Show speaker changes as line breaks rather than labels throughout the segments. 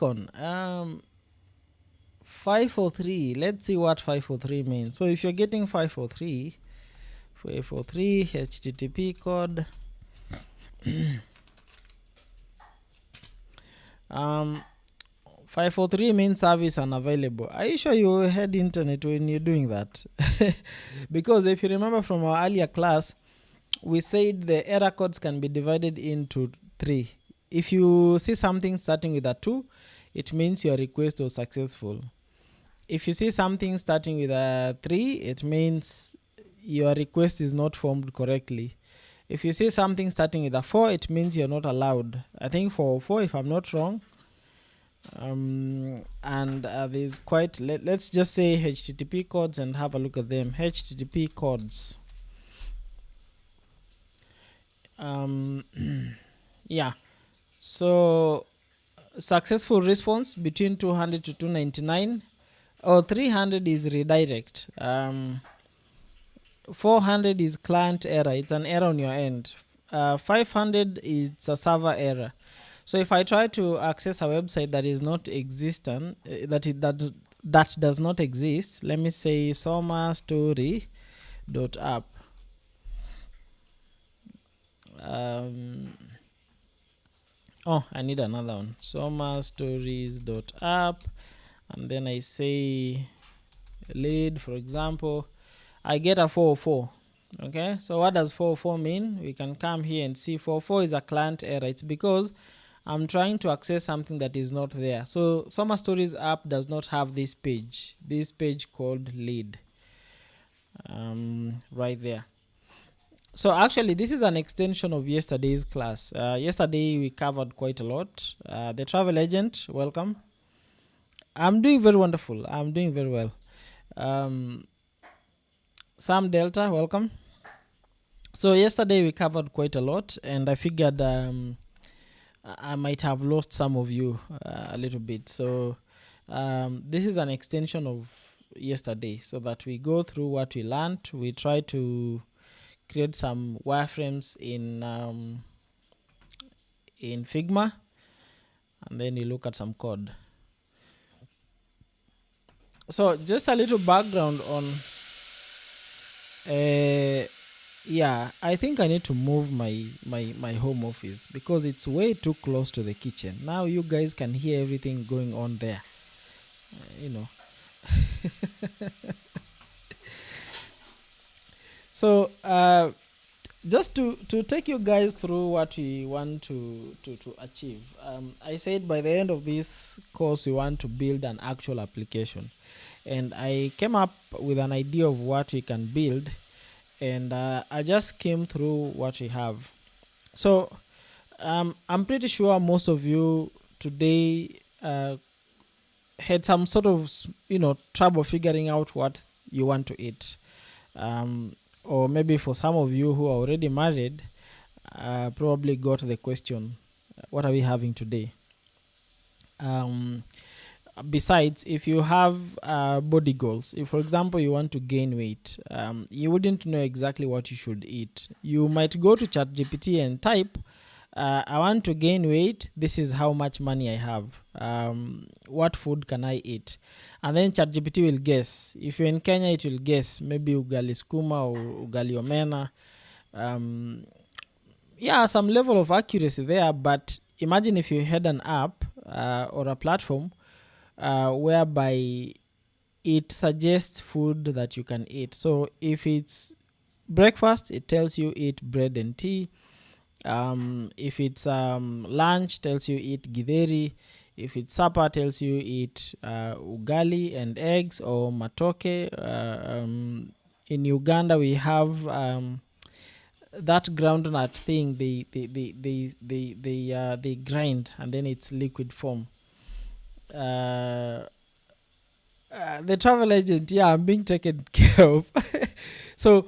beacon. 543. Let's see what 543 means. So if you're getting 543 HTTP code. 543 means service unavailable. Are you sure you had internet when you're doing that? Because if you remember from our earlier class, we said the error codes can be divided into 3. If you see something starting with a 2, it means your request was successful. If you see something starting with a 3, it means your request is not formed correctly. If you see something starting with a 4, it means you're not allowed. I think 404, if I'm not wrong. There's quite, let's just say HTTP codes and have a look at them. HTTP codes. Yeah. So successful response between 200 to 299, or 300 is redirect. 400 is client error, it's an error on your end. 500 is a server error. So if I try to access a website that is not existent, that does not exist, let me say somastory.app. Oh, I need another one. somastories.app, and then I say lead, for example. I get a 404. Okay, so what does 404 mean? We can come here and see 404 is a client error. It's because I'm trying to access something that is not there. So Soma Stories app does not have this page called lead right there. So actually this is an extension of yesterday's class. Yesterday we covered quite a lot. The travel agent, welcome. I'm doing very wonderful. I'm doing very well. Sam Delta, welcome. So yesterday we covered quite a lot, and I figured I might have lost some of you a little bit. So this is an extension of yesterday, so that we go through what we learned. We try to create some wireframes in Figma, and then you look at some code. So just a little background on yeah, I think I need to move my home office because it's way too close to the kitchen. Now you guys can hear everything going on there, you know. So just to take you guys through what we want to achieve, I said by the end of this course we want to build an actual application, and I came up with an idea of what we can build, and I just came through what we have. So I'm pretty sure most of you today had some sort of trouble figuring out what you want to eat, or maybe for some of you who are already married, probably got the question, what are we having today? Besides, if you have body goals, if for example you want to gain weight, you wouldn't know exactly what you should eat. You might go to ChatGPT and type, I want to gain weight, this is how much money I have, what food can I eat? And then ChatGPT will guess. If you're in Kenya, it will guess maybe ugali skuma or ugali omena. Yeah, some level of accuracy there, but imagine if you had an app or a platform whereby it suggests food that you can eat. So if it's breakfast, it tells you eat bread and tea. If it's lunch, tells you eat githeri. If it's supper, tells you eat ugali and eggs or matoke. In Uganda, we have that groundnut thing. They grind and then it's liquid form. The travel agent, yeah, I'm being taken care of. So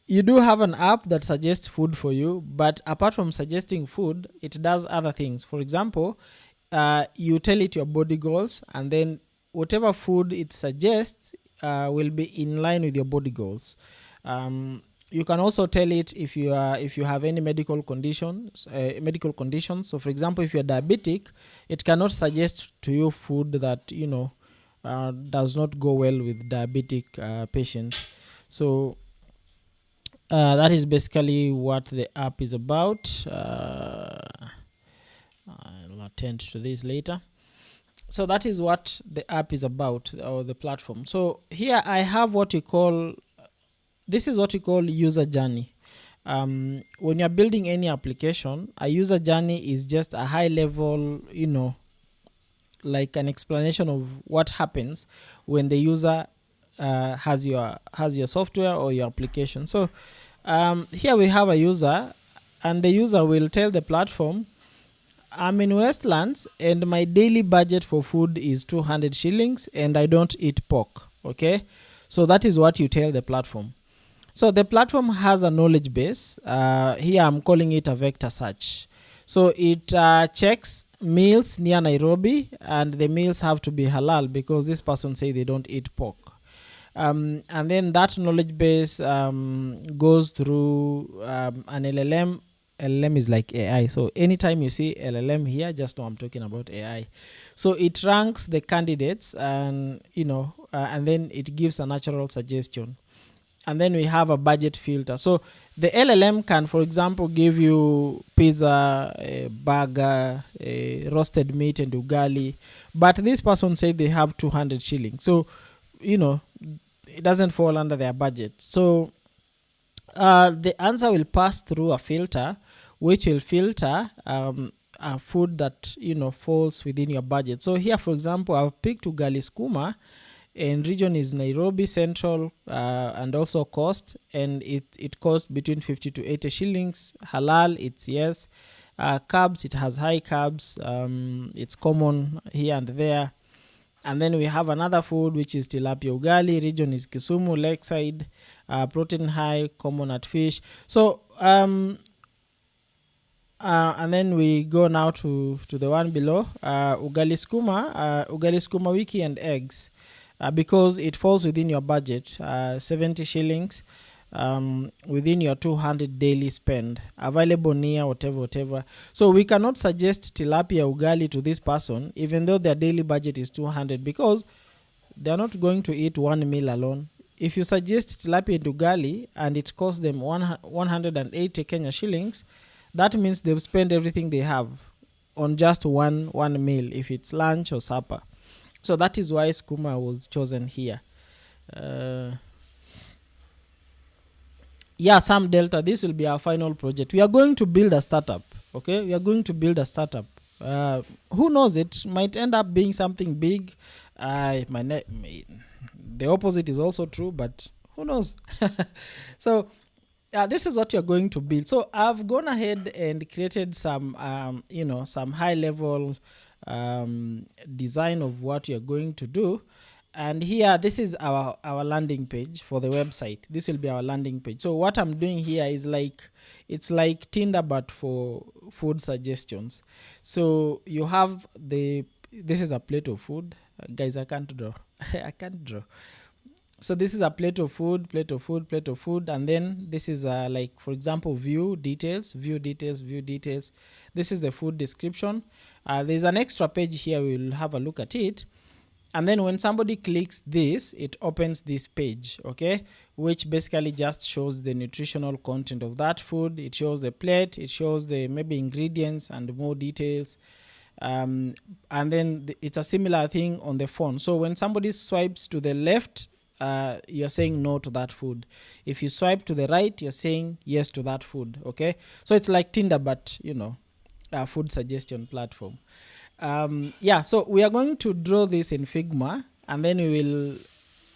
you do have an app that suggests food for you, but apart from suggesting food, it does other things. For example, you tell it your body goals, and then whatever food it suggests will be in line with your body goals. you can also tell it if you have any medical conditions. So for example, if you're diabetic, it cannot suggest to you food that does not go well with diabetic patients. So that is basically what the app is about. I'll attend to this later. So that is what the app is about, or the platform. So here I have what we call, this is what we call user journey. When you're building any application, a user journey is just a high level, like an explanation of what happens when the user has your software or your application. So here we have a user, and the user will tell the platform, I'm in Westlands and my daily budget for food is 200 shillings and I don't eat pork. Okay, so that is what you tell the platform. So the platform has a knowledge base. Here I'm calling it a vector search. So it checks meals near Nairobi, and the meals have to be halal because this person say they don't eat pork. And then that knowledge base goes through an LLM. LLM is like AI. So anytime you see LLM here, just know I'm talking about AI. So it ranks the candidates, and and then it gives a natural suggestion. And then we have a budget filter. So the LLM can, for example, give you pizza, a burger, a roasted meat, and ugali. But this person said they have 200 shillings. So, it doesn't fall under their budget. So the answer will pass through a filter, which will filter a food that falls within your budget. So here, for example, I've picked ugali skuma, and region is Nairobi Central, and also cost, and it costs between 50 to 80 shillings. Halal, it's yes. Carbs, it has high carbs. It's common here and there. And then we have another food, which is tilapia ugali. Region is Kisumu, Lakeside. Protein high, common at fish. So and then we go now to the one below, ugali skuma wiki and eggs. Because it falls within your budget, 70 shillings, within your 200 daily spend, available near whatever. So we cannot suggest tilapia ugali to this person, even though their daily budget is 200, because they are not going to eat one meal alone. If you suggest tilapia and ugali and it costs them 180 Kenya shillings, that means they've spent everything they have on just one meal, if it's lunch or supper. So that is why skuma was chosen here. Sam Delta, this will be our final project. We are going to build a startup. Okay, we are going to build a startup. Who knows, it might end up being something big. The opposite is also true, but who knows? So this is what you're going to build. So I've gone ahead and created some some high level design of what you're going to do. And here, this is our landing page for the website. This will be our landing page. So what I'm doing here is it's like Tinder, but for food suggestions. So you have this is a plate of food. Guys, I can't draw. I can't draw. So this is a plate of food. And then this is like, for example, view details. This is the food description. There's an extra page here. We'll have a look at it. And then when somebody clicks this, it opens this page, okay, which basically just shows the nutritional content of that food. It shows the plate, it shows the maybe ingredients and more details. And then it's a similar thing on the phone. So when somebody swipes to the left, you're saying no to that food. If you swipe to the right, you're saying yes to that food, okay? So it's like Tinder, but, a food suggestion platform. So we are going to draw this in Figma, and then we will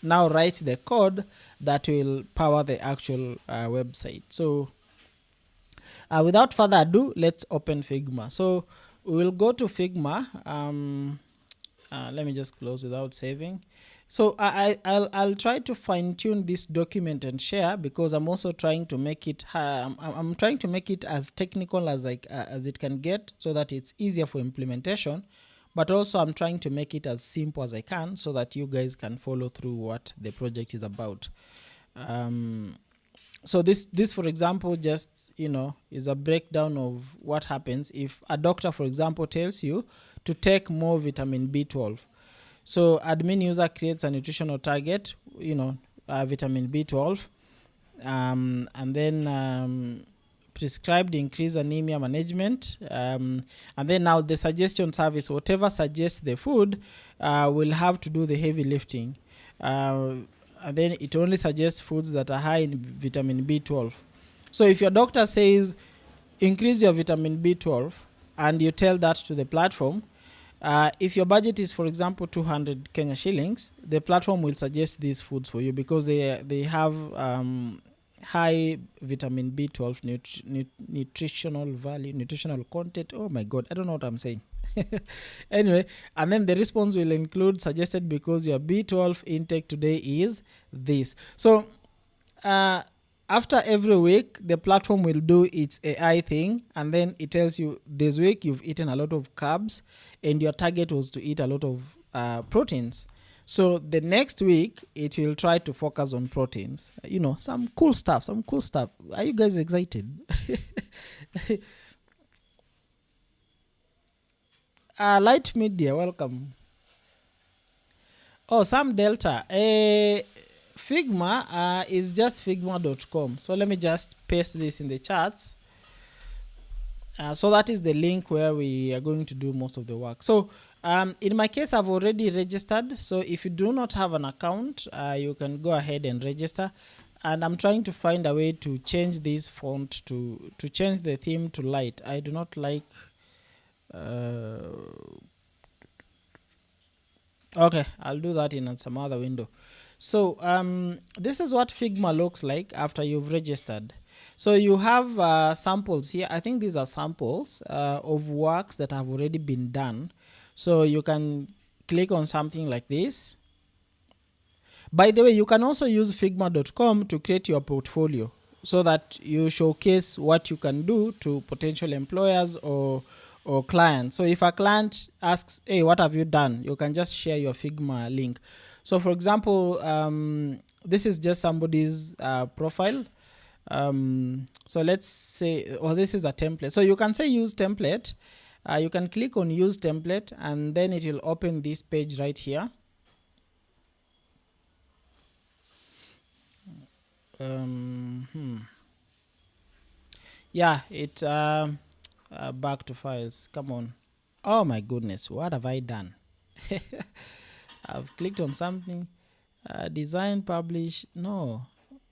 now write the code that will power the actual website. So without further ado, let's open Figma. So we will go to Figma. Let me just close without saving. So I'll try to fine tune this document and share, because I'm also trying to make it I'm trying to make it as technical as it can get, so that it's easier for implementation. But also I'm trying to make it as simple as I can, so that you guys can follow through what the project is about. so this for example just is a breakdown of what happens if a doctor for example tells you to take more vitamin B12. So admin user creates a nutritional target, vitamin B12, and then prescribed increase anemia management, and then now the suggestion service, whatever suggests the food, will have to do the heavy lifting, and then it only suggests foods that are high in vitamin B12. So if your doctor says increase your vitamin B12 and you tell that to the platform, if your budget is, for example, 200 Kenya shillings, the platform will suggest these foods for you because they have high vitamin B12 nutritional value, nutritional content. Oh my God, I don't know what I'm saying. Anyway, and then the response will include suggested because your B12 intake today is this. So after every week, the platform will do its AI thing, and then it tells you this week you've eaten a lot of carbs and your target was to eat a lot of proteins. So the next week, it will try to focus on proteins. Some cool stuff. Are you guys excited? Light Media, welcome. Oh, Sam Delta. Figma is just figma.com. So let me just paste this in the chats. So that is the link where we are going to do most of the work. So in my case, I've already registered. So if you do not have an account, you can go ahead and register. And I'm trying to find a way to change this font to change the theme to light. I do not like... okay, I'll do that in some other window. So this is what Figma looks like after you've registered. So you have samples here. I think these are samples of works that have already been done. So you can click on something like this. By the way, you can also use figma.com to create your portfolio so that you showcase what you can do to potential employers or clients. So if a client asks, hey, what have you done? You can just share your Figma link. So for example, this is just somebody's profile. So let's say, this is a template. So you can say use template. You can click on use template and then it will open this page right here. Yeah, it back to files. Come on. Oh my goodness, what have I done? I've clicked on something. Design, publish. No.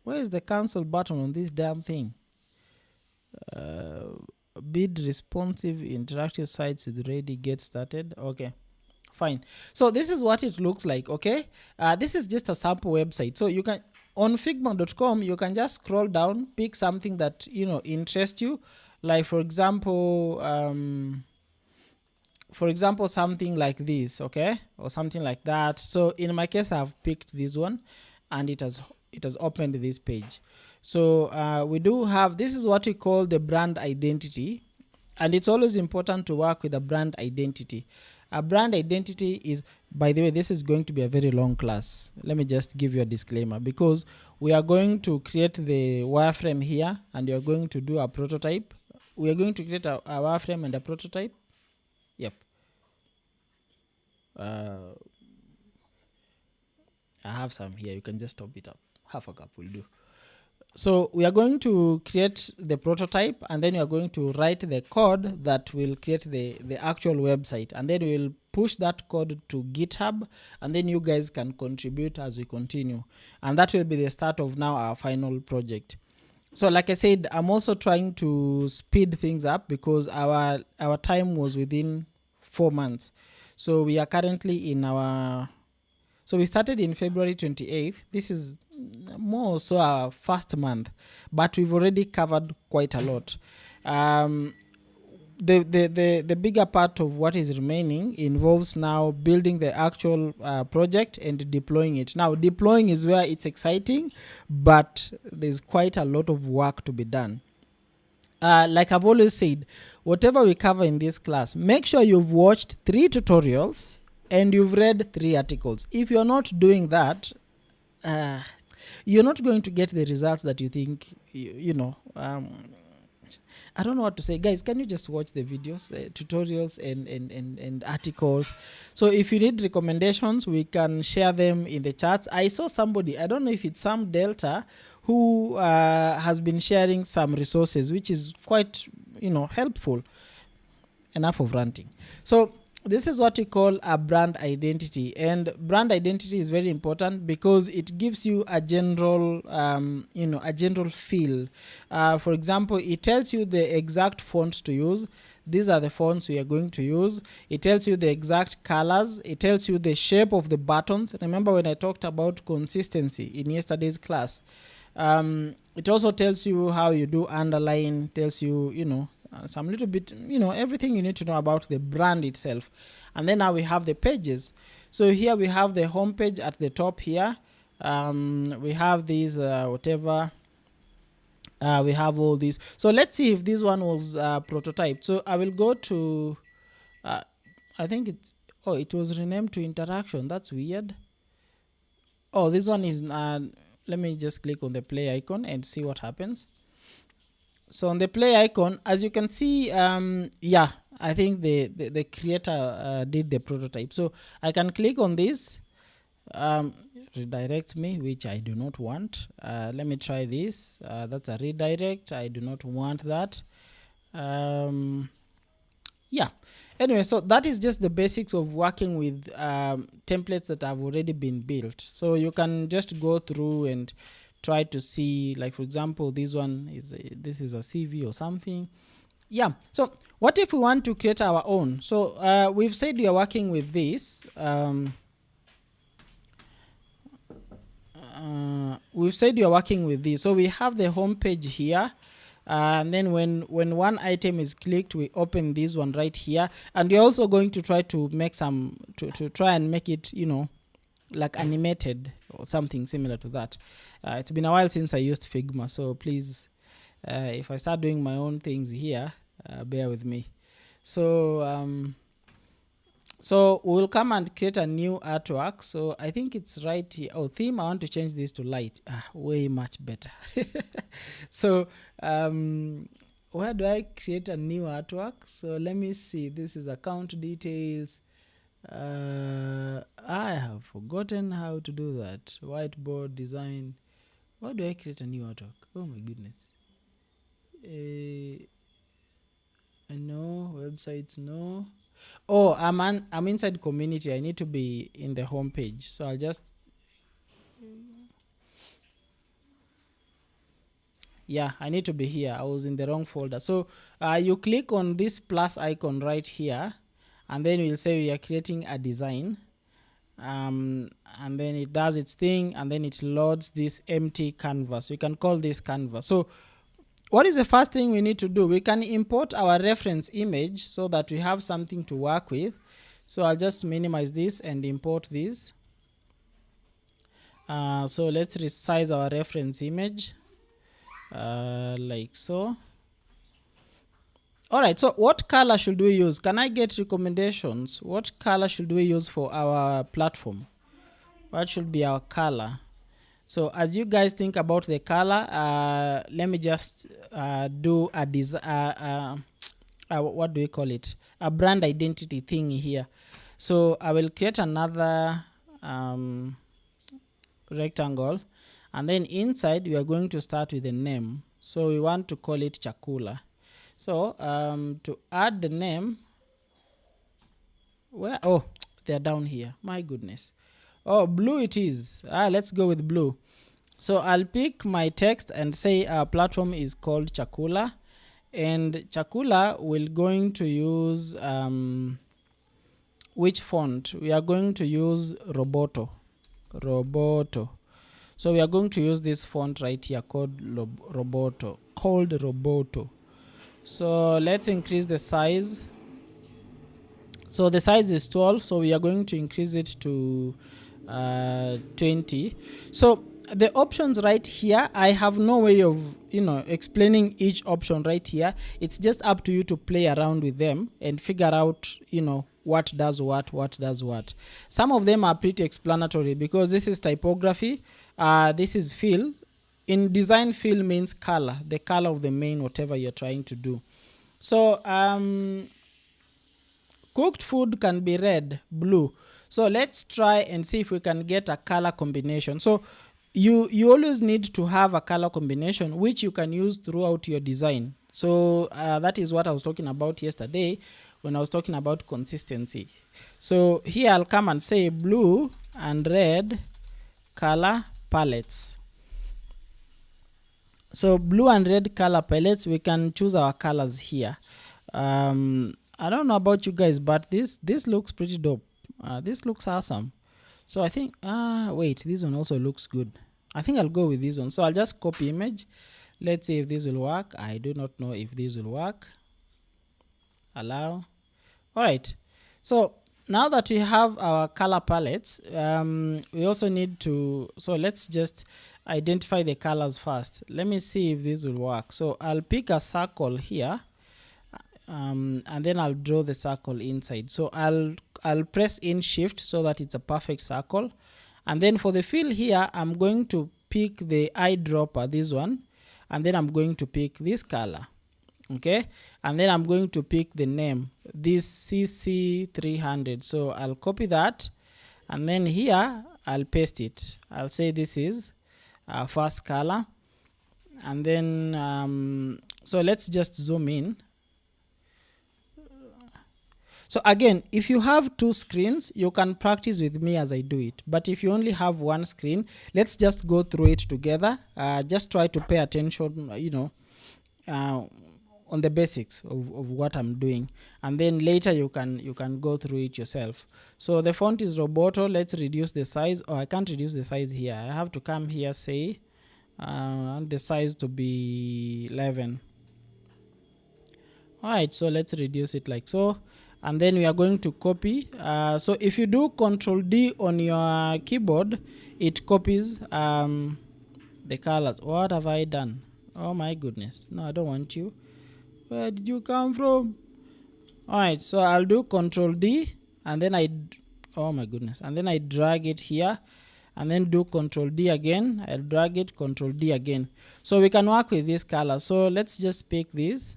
Where is the cancel button on this damn thing? Bid responsive interactive sites with ready get started. Okay, fine. So this is what it looks like. Okay, this is just a sample website. So you can on figma.com you can just scroll down, pick something that interests you, like for example something like this, okay, or something like that. So in my case I've picked this one and it has opened this page. So we do have, this is what we call the brand identity, and it's always important to work with a brand identity. A brand identity is, by the way, this is going to be a very long class. Let me just give you a disclaimer, because we are going to create the wireframe here and you're going to do a prototype. We are going to create a wireframe and a prototype. Yep. I have some here. You can just top it up. Half a cup will do. So we are going to create the prototype and then we are going to write the code that will create the actual website, and then we will push that code to GitHub, and then you guys can contribute as we continue, and that will be the start of now our final project. So like I said, I'm also trying to speed things up because our time was within 4 months. So we are currently in so we started in February 28th. This is more so our first month, but we've already covered quite a lot. The bigger part of what is remaining involves now building the actual project and deploying it. Now, deploying is where it's exciting, but there's quite a lot of work to be done. Like I've always said, whatever we cover in this class, make sure you've watched 3 tutorials and you've read 3 articles. If you're not doing that, you're not going to get the results that you think, you know. I don't know what to say. Guys, can you just watch the videos, tutorials and articles? So if you need recommendations, we can share them in the chats. I saw somebody, I don't know if it's Sam Delta, who has been sharing some resources, which is quite, you know, helpful. Enough of ranting. So this is what we call a brand identity, and brand identity is very important because it gives you a general, you know, a general feel. For example, it tells you the exact fonts to use. These are the fonts we are going to use. It tells you the exact colors. It tells you the shape of the buttons. Remember when I talked about consistency in yesterday's class? It also tells you how you do underline, tells you, you know, some little bit, you know, everything you need to know about the brand itself. And then now we have the pages. So here we have the home page at the top here. We have these whatever. We have all these. So let's see if this one was prototyped. So I will go to, I think it's, oh, it was renamed to interaction. That's weird. Oh, this one is, let me just click on the play icon and see what happens. So on the play icon, as you can see, yeah, I think the creator did the prototype. So I can click on this, redirects me, which I do not want. Let me try this. That's a redirect. I do not want that. Yeah. Anyway, so that is just the basics of working with templates that have already been built. So you can just go through and try to see, like for example, this one is this is a CV or something. Yeah. So what if we want to create our own? So we've said we are working with this. We've said we are working with this. So we have the home page here. And then when one item is clicked, we open this one right here, and we're also going to try to make some to try and make it, you know, like animated or something similar to that. It's been a while since I used Figma, so please, if I start doing my own things here, bear with me. So so we'll come and create a new artwork. So I think it's right here. Oh, theme, I want to change this to light. Way much better. So where do I create a new artwork? So let me see. This is account details. I have forgotten how to do that. Whiteboard design. Why do I create a new artwork? Oh my goodness. No websites, no. Oh, I'm inside community. I need to be in the home page. So I'll just, yeah, I need to be here. I was in the wrong folder. So you click on this plus icon right here, and then we'll say we are creating a design. And then it does its thing, and then it loads this empty canvas. We can call this canvas. So what is the first thing we need to do? We can import our reference image so that we have something to work with. So I'll just minimize this and import this. So let's resize our reference image like so. All right, so what color should we use? Can I get recommendations? What color should we use for our platform? What should be our color? So as you guys think about the color, let me just do a design, what do we call it? A brand identity thing here. So I will create another rectangle, and then inside we are going to start with a name. So we want to call it Chakula. So to add the name, where, oh, they're down here. My goodness. Oh, blue it is. Let's go with blue. So I'll pick my text and say our platform is called Chakula, and Chakula will going to use which font? We are going to use Roboto. So we are going to use this font right here called Roboto. So let's increase the size. So the size is 12, so we are going to increase it to 20. So the options right here, I have no way of, you know, explaining each option right here. It's just up to you to play around with them and figure out, you know, what does what does what. Some of them are pretty explanatory because this is typography. This is fill. In design, fill means color, the color of the main whatever you're trying to do. So cooked food can be red, blue. So let's try and see if we can get a color combination. So you always need to have a color combination which you can use throughout your design. So that is what I was talking about yesterday when I was talking about consistency. So here I'll come and say blue and red color palettes. So blue and red color palettes, we can choose our colors here. I don't know about you guys, but this looks pretty dope. This looks awesome. So I think wait, this one also looks good. I think I'll go with this one. So I'll just copy image. Let's see if this will work. I do not know if this will work. Allow. All right. So now that we have our color palettes, we also need to, so let's just identify the colors first. Let me see if this will work. So I'll pick a circle here, and then I'll draw the circle inside. So I'll press in shift so that it's a perfect circle. And then for the fill here, I'm going to pick the eyedropper, this one, and then I'm going to pick this color. Okay, and then I'm going to pick the name, this CC300. So I'll copy that, and then here I'll paste it. I'll say this is our first color, and then so let's just zoom in. So again, if you have two screens, you can practice with me as I do it. But if you only have one screen, let's just go through it together. Just try to pay attention, you know, on the basics of what I'm doing, and then later you can go through it yourself. So the font is Roboto. Let's reduce the size. Oh, I can't reduce the size here. I have to come here, say the size to be 11. All right, so let's reduce it like so, and then we are going to copy. So if you do Control D on your keyboard, it copies the colors. What have I done? Oh my goodness, no, I don't want you. Where did you come from? All right, so I'll do Control D, and then oh my goodness, and then I drag it here, and then do Control D again. I'll drag it, Control D again. So we can work with this color. So let's just pick this,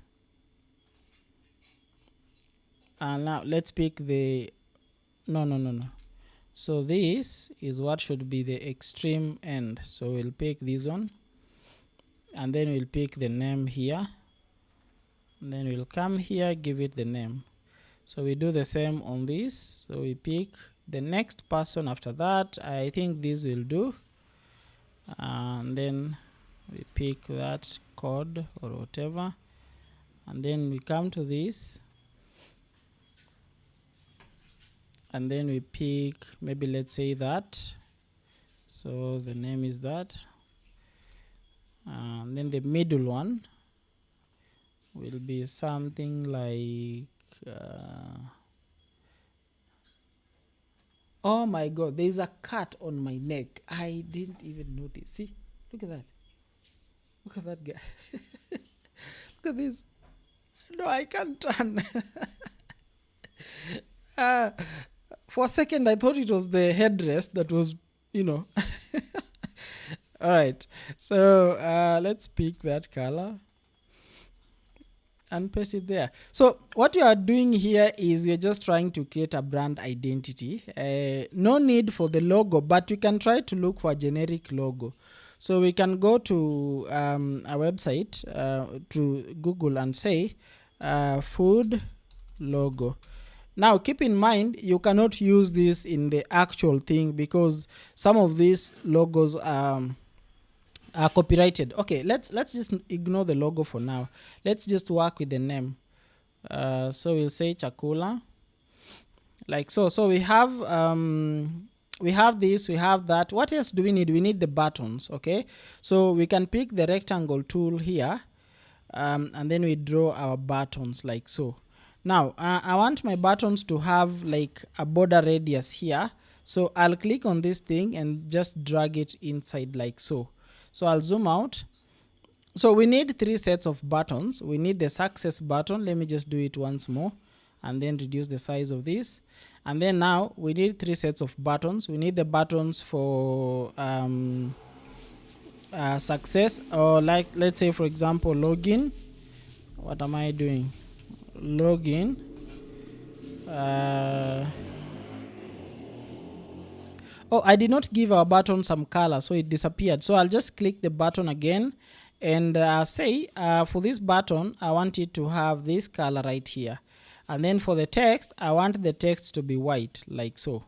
and now let's pick the no. So this is what should be the extreme end. So we'll pick this one, and then we'll pick the name here. And then we'll come here, give it the name. So we do the same on this. So we pick the next person after that. I think this will do. And then we pick that code or whatever. And then we come to this. And then we pick, maybe let's say that. So the name is that. And then the middle one will be something like oh my god, there's a cut on my neck. I didn't even notice. See, look at that. Look at that guy. Look at this. No, I can't turn. For a second I thought it was the headrest that was, you know. All right, so let's pick that color and paste it there. So what you are doing here is we're just trying to create a brand identity. No need for the logo, but we can try to look for a generic logo. So we can go to a website, to Google, and say food logo. Now keep in mind, you cannot use this in the actual thing because some of these logos are copyrighted. Okay, let's just ignore the logo for now. Let's just work with the name. So we'll say Chakula, like so. So we have this, we have that. What else do we need? We need the buttons. Okay, so we can pick the rectangle tool here, and then we draw our buttons like so. Now I want my buttons to have like a border radius here, so I'll click on this thing and just drag it inside like so. So I'll zoom out. So we need 3 sets of buttons. We need the success button. Let me just do it once more and then reduce the size of this. And then now we need 3 sets of buttons. We need the buttons for success, or like let's say for example login. What am I doing? Login. Oh, I did not give our button some color, so it disappeared. So I'll just click the button again and say for this button, I want it to have this color right here. And then for the text, I want the text to be white, like so.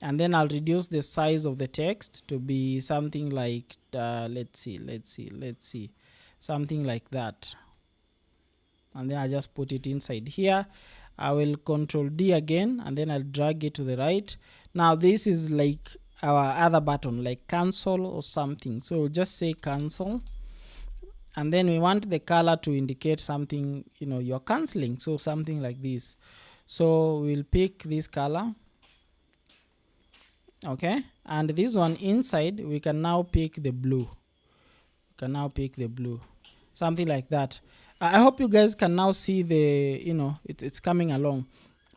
And then I'll reduce the size of the text to be something like, let's see, something like that. And then I just put it inside here. I will Control D again, and then I'll drag it to the right. Now this is like our other button, like cancel or something. So we'll just say cancel. And then we want the color to indicate something, you know, you're canceling. So something like this. So we'll pick this color. Okay. And this one inside, we can now pick the blue. Something like that. I hope you guys can now see the, you know, it's coming along.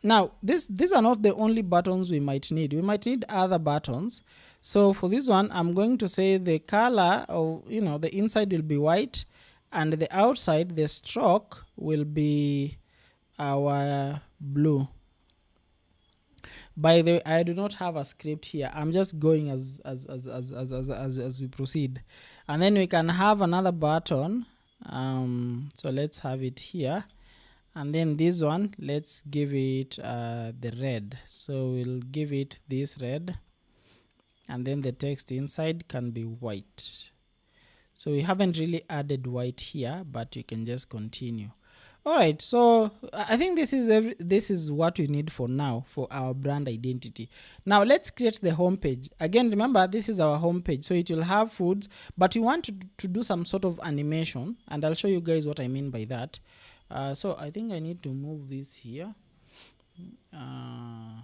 Now, these are not the only buttons we might need. We might need other buttons. So for this one, I'm going to say the color of, you know, the inside will be white, and the outside, the stroke will be our blue. By the way, I do not have a script here. I'm just going as we proceed. And then we can have another button. So let's have it here. And then this one, let's give it the red. So we'll give it this red. And then the text inside can be white. So we haven't really added white here, but you can just continue. All right, so I think this is what we need for now for our brand identity. Now let's create the home page. Again, remember this is our home page, so it will have foods, but we want to do some sort of animation, and I'll show you guys what I mean by that. So I think I need to move this here. All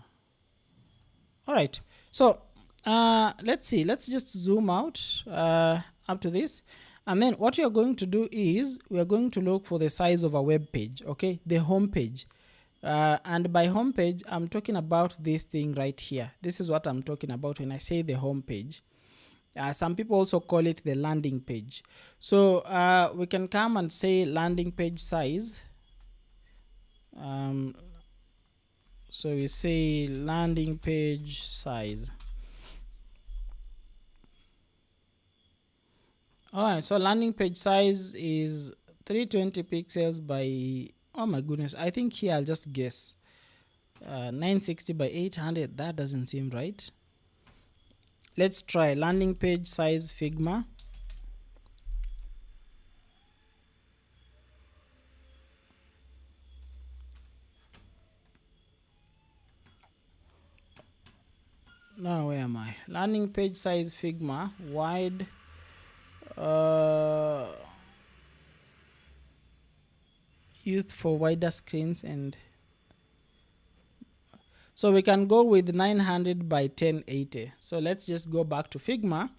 right, so let's see. Let's just zoom out up to this. And then what we are going to do is we are going to look for the size of a web page, okay, the home page. And by home page, I'm talking about this thing right here. This is what I'm talking about when I say the home page. Some people also call it the landing page. So we can come and say landing page size. So we say landing page size. Alright, so landing page size is 320 pixels by, oh my goodness, I think here I'll just guess 960 by 800. That doesn't seem right. Let's try landing page size Figma. Now where am I? Landing page size Figma wide. Used for wider screens, and so we can go with 900 by 1080. So let's just go back to Figma,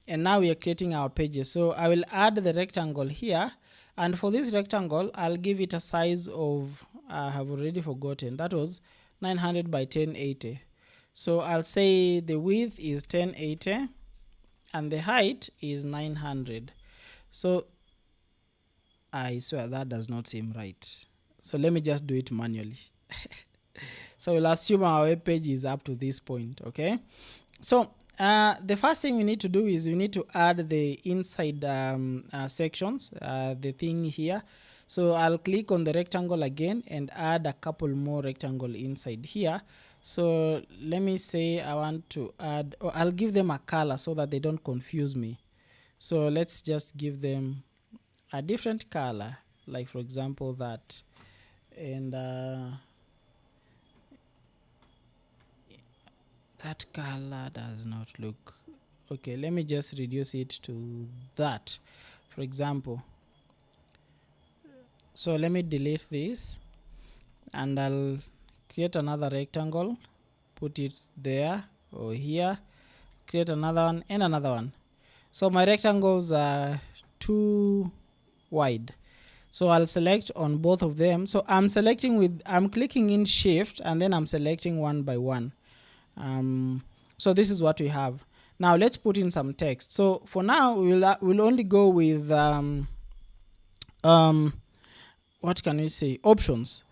and now we are creating our pages. So I will add the rectangle here, and for this rectangle I'll give it a size of, I have already forgotten, that was 900 by 1080. So I'll say the width is 1080 and the height is 900. So I swear that does not seem right. So let me just do it manually. So we'll assume our web page is up to this point, okay? So the first thing we need to do is we need to add the inside sections, the thing here. So I'll click on the rectangle again and add a couple more rectangle inside here. So let me say I want to add, or I'll give them a color so that they don't confuse me. So let's just give them a different color, like for example that. And that color does not look okay. Let me just reduce it to that, for example. So let me delete this and I'll create another rectangle, put it there or here, create another one and another one. So my rectangles are too wide, so I'll select on both of them. So I'm clicking in shift and then I'm selecting one by one. So this is what we have. Now let's put in some text. So for now, we'll only go with what can we say, options.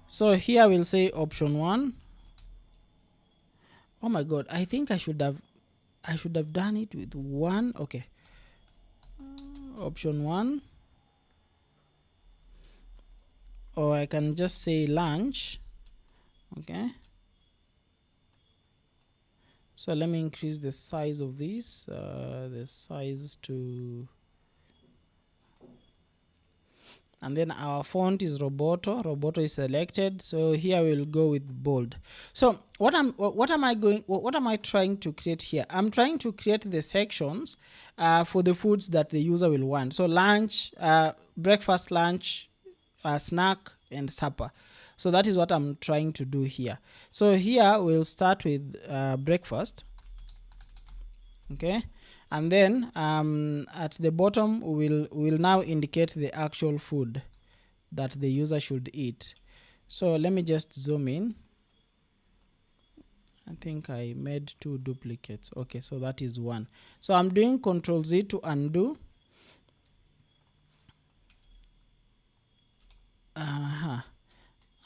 So here we'll say option 1. Oh my god, I think I should have done it with 1. Okay, option 1, or I can just say lunch. Okay, so let me increase the size of this, the size to, and then our font is Roboto is selected. So here we'll go with bold. So what am I trying to create here? I'm trying to create the sections for the foods that the user will want. So lunch, breakfast, lunch, snack, and supper. So that is what I'm trying to do here. So here we'll start with breakfast. Okay, and then at the bottom we'll now indicate the actual food that the user should eat. So let me just zoom in. I think I made 2 duplicates. Okay, so that is 1. So I'm doing Control Z to undo.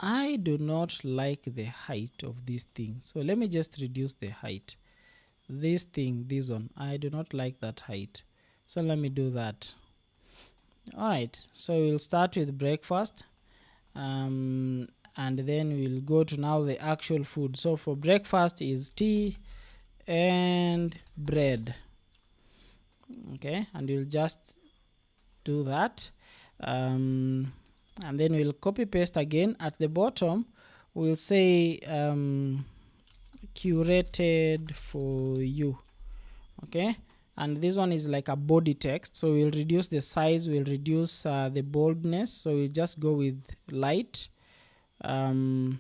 I do not like the height of this thing, so let me just reduce the height. This one, I do not like that height, so let me do that. All right, so we'll start with breakfast, and then we'll go to now the actual food. So for breakfast is tea and bread. Okay, and we'll just do that, and then we'll copy paste again. At the bottom we'll say curated for you. Okay, and this one is like a body text, so we'll reduce the size, we'll reduce the boldness, so we'll just go with light, and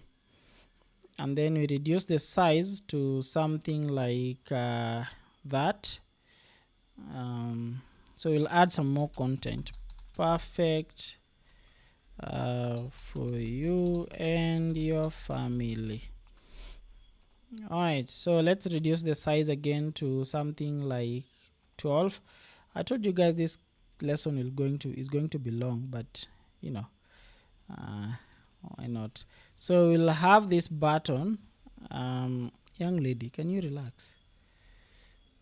then we reduce the size to something like that. So we'll add some more content. Perfect for you and your family. All right, so let's reduce the size again to something like 12. I told you guys this lesson is going to be long, but you know, why not? So we'll have this button. Young lady, can you relax?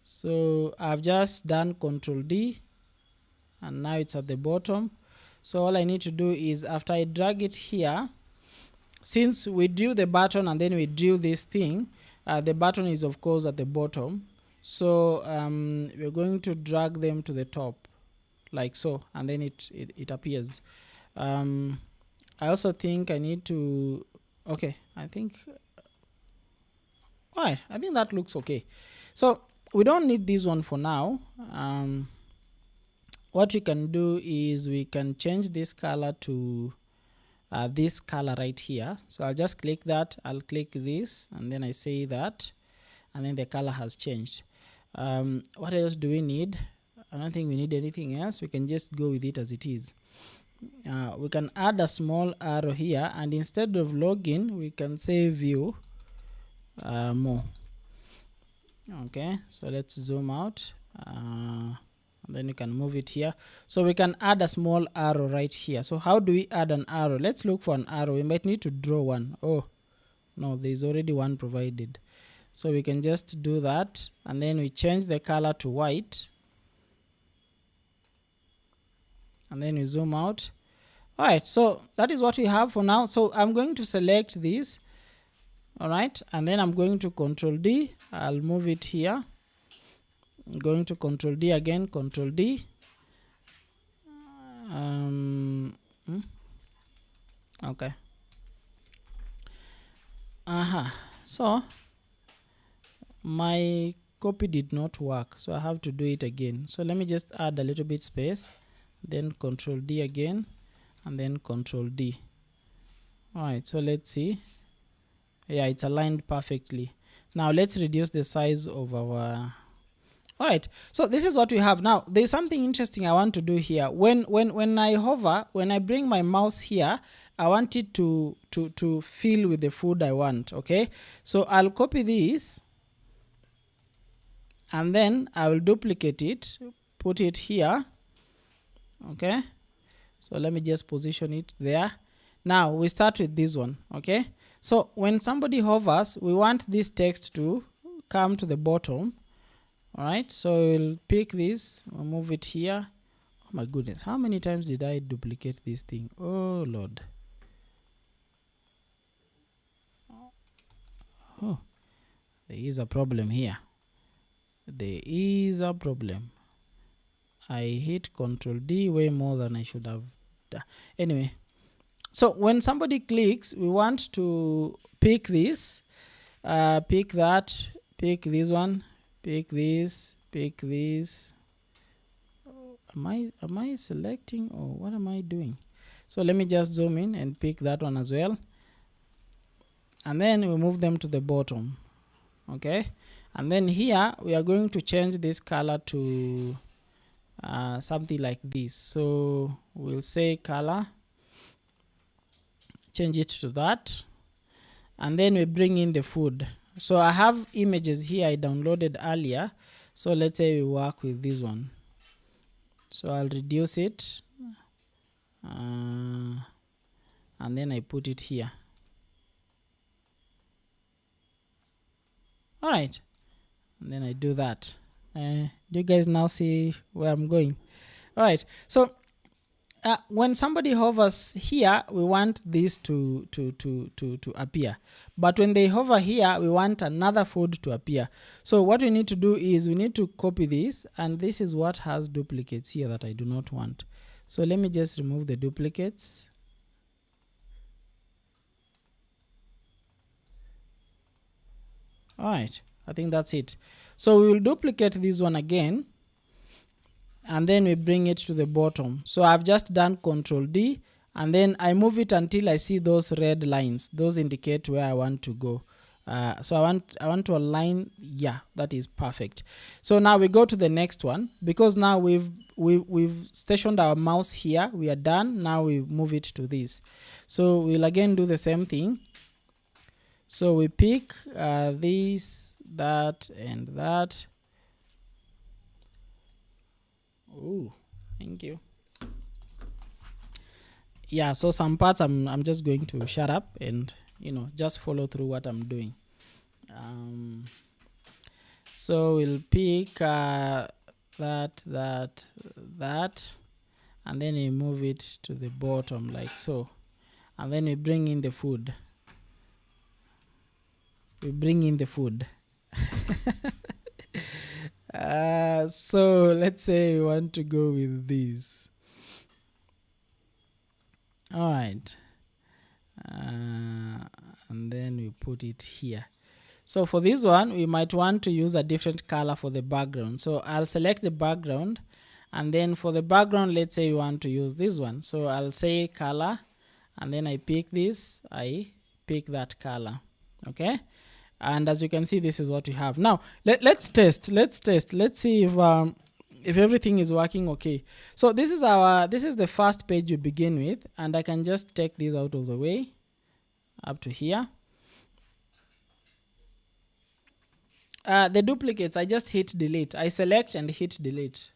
So I've just done Control D, and now it's at the bottom. So all I need to do is, after I drag it here, since we drew the button and then we drew this thing, the button is of course at the bottom, so we're going to drag them to the top like so, and then it appears. I also think I need to, okay, I think, all right, I think that looks okay. So we don't need this one for now. What we can do is we can change this color to this color right here. So I'll just click that, I'll click this, and then I say that, and then the color has changed. What else do we need? I don't think we need anything else. We can just go with it as it is. We can add a small arrow here, and instead of login we can say view more. Okay, so let's zoom out, and then you can move it here. So we can add a small arrow right here. So how do we add an arrow? Let's look for an arrow. We might need to draw one. Oh no, there's already one provided, so we can just do that, and then we change the color to white, and then we zoom out. All right, so that is what we have for now. So I'm going to select this, all right, and then I'm going to Control D. I'll move it here. I'm going to Control D again, Control D. Okay. So my copy did not work, so I have to do it again. So let me just add a little bit space, then Control D again, and then Control D. All right, so let's see. Yeah, it's aligned perfectly. Now let's reduce the size of our. All right, so this is what we have now. There's something interesting I want to do here. When I hover, when I bring my mouse here, I want it to fill with the food I want. Okay, so I'll copy this, and then I will duplicate it, put it here. Okay, so let me just position it there. Now we start with this one. Okay, so when somebody hovers, we want this text to come to the bottom. All right, so we'll pick this, we'll move it here. Oh my goodness, how many times did I duplicate this thing? Oh Lord. Oh, there is a problem here. There is a problem. I hit Control D way more than I should have done. Anyway, so when somebody clicks, we want to pick this, pick that, pick this one, pick this, pick this. Am I selecting, or what am I doing? So let me just zoom in and pick that one as well, and then we move them to the bottom. Okay, and then here we are going to change this color to something like this. So we'll say color, change it to that, and then we bring in the food. So I have images here I downloaded earlier, so let's say we work with this one. So I'll reduce it, and then I put it here. All right, and then I do that. Do you guys now see where I'm going? All right, so when somebody hovers here, we want this to appear, but when they hover here, we want another food to appear. So what we need to do is we need to copy this, and this is what has duplicates here that I do not want. So let me just remove the duplicates. All right, I think that's it. So we will duplicate this one again, and then we bring it to the bottom. So I've just done Control D, and then I move it until I see those red lines. Those indicate where I want to go. So I want to align. Yeah, that is perfect. So now we go to the next one, because now we've stationed our mouse here. We are done. Now we move it to this. So we'll again do the same thing. So we pick this, that, and that. Oh, thank you. Yeah, so some parts I'm just going to shut up and just follow through what I'm doing. So we'll pick that, and then we move it to the bottom like so, and then we bring in the food. So let's say we want to go with this. All right, and then we put it here. So for this one, we might want to use a different color for the background. So I'll select the background, and then for the background, let's say we want to use this one. So I'll say color, and then I pick this, I pick that color. Okay, and as you can see, this is what we have. Now let's test. Let's see if everything is working okay. So this is the first page we begin with, and I can just take this out of the way up to here. The duplicates, I just hit delete. I select and hit delete.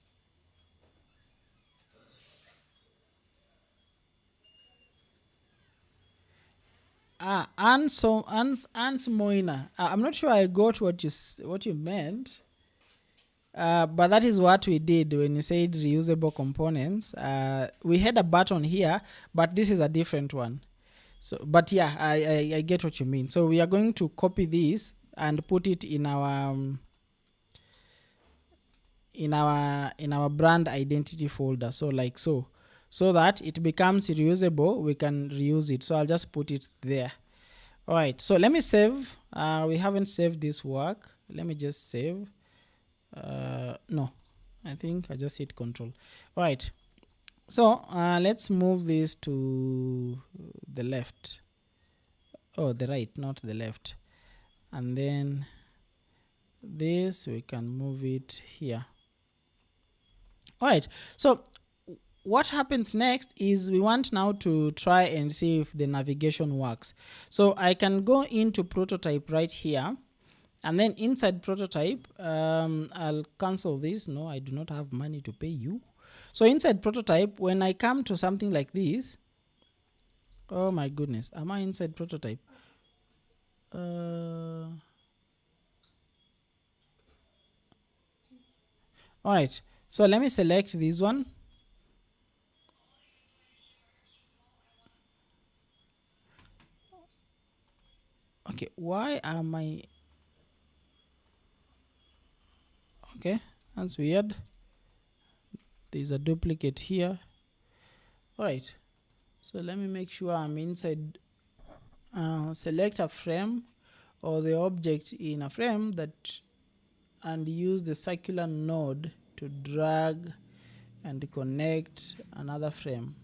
Ans Moina. I'm not sure I got what you meant. But that is what we did when you said reusable components. We had a button here, but this is a different one. So, but yeah, I get what you mean. So we are going to copy this and put it in our brand identity folder. So like so that it becomes reusable, we can reuse it. So I'll just put it there. All right, so let me save. We haven't saved this work. Let me just save. No, I think I just hit Control. All right, so let's move this to the left. Oh, the right, not the left. And then this, we can move it here. All right, so what happens next is we want now to try and see if the navigation works. So I can go into prototype right here, And then inside prototype, I'll cancel this. No, I do not have money to pay you. So inside prototype, when I come to something like this, oh my goodness, am I inside prototype? All right, so let me select this one. Okay, why am I? Okay, that's weird. There's a duplicate here. All right, so let me make sure I'm inside. Select a frame or the object in a frame that, and use the circular node to drag and connect another frame.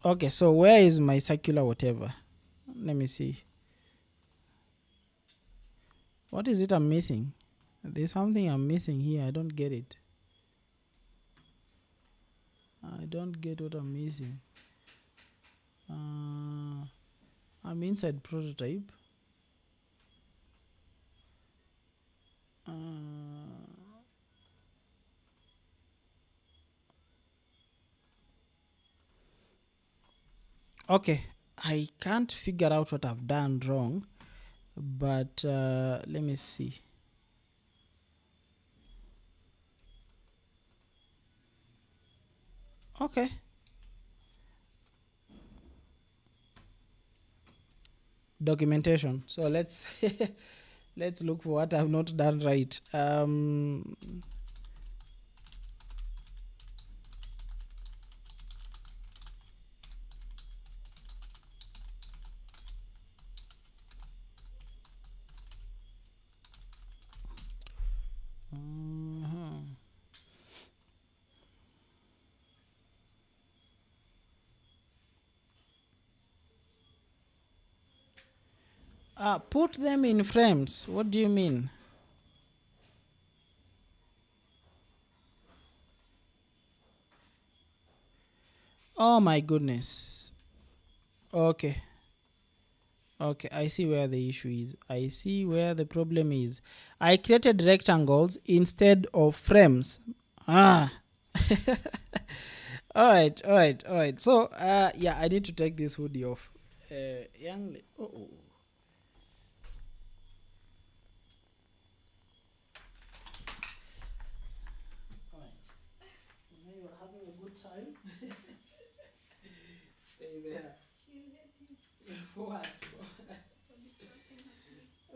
Okay, so where is my circular whatever? Let me see. What is it I'm missing? There's something I'm missing here. I don't get it. I don't get what I'm missing. I'm inside prototype. Okay, I can't figure out what I've done wrong, but let me see. Okay. Documentation. So let's let's look for what I've not done right. Put them in frames. What do you mean? Oh my goodness. Okay. Okay, I see where the issue is. I see where the problem is. I created rectangles instead of frames. Ah. All right, all right, all right. So, yeah, I need to take this hoodie off. Young, oh. All right. Now you're having a good time. Stay there. She'll hate you. For what?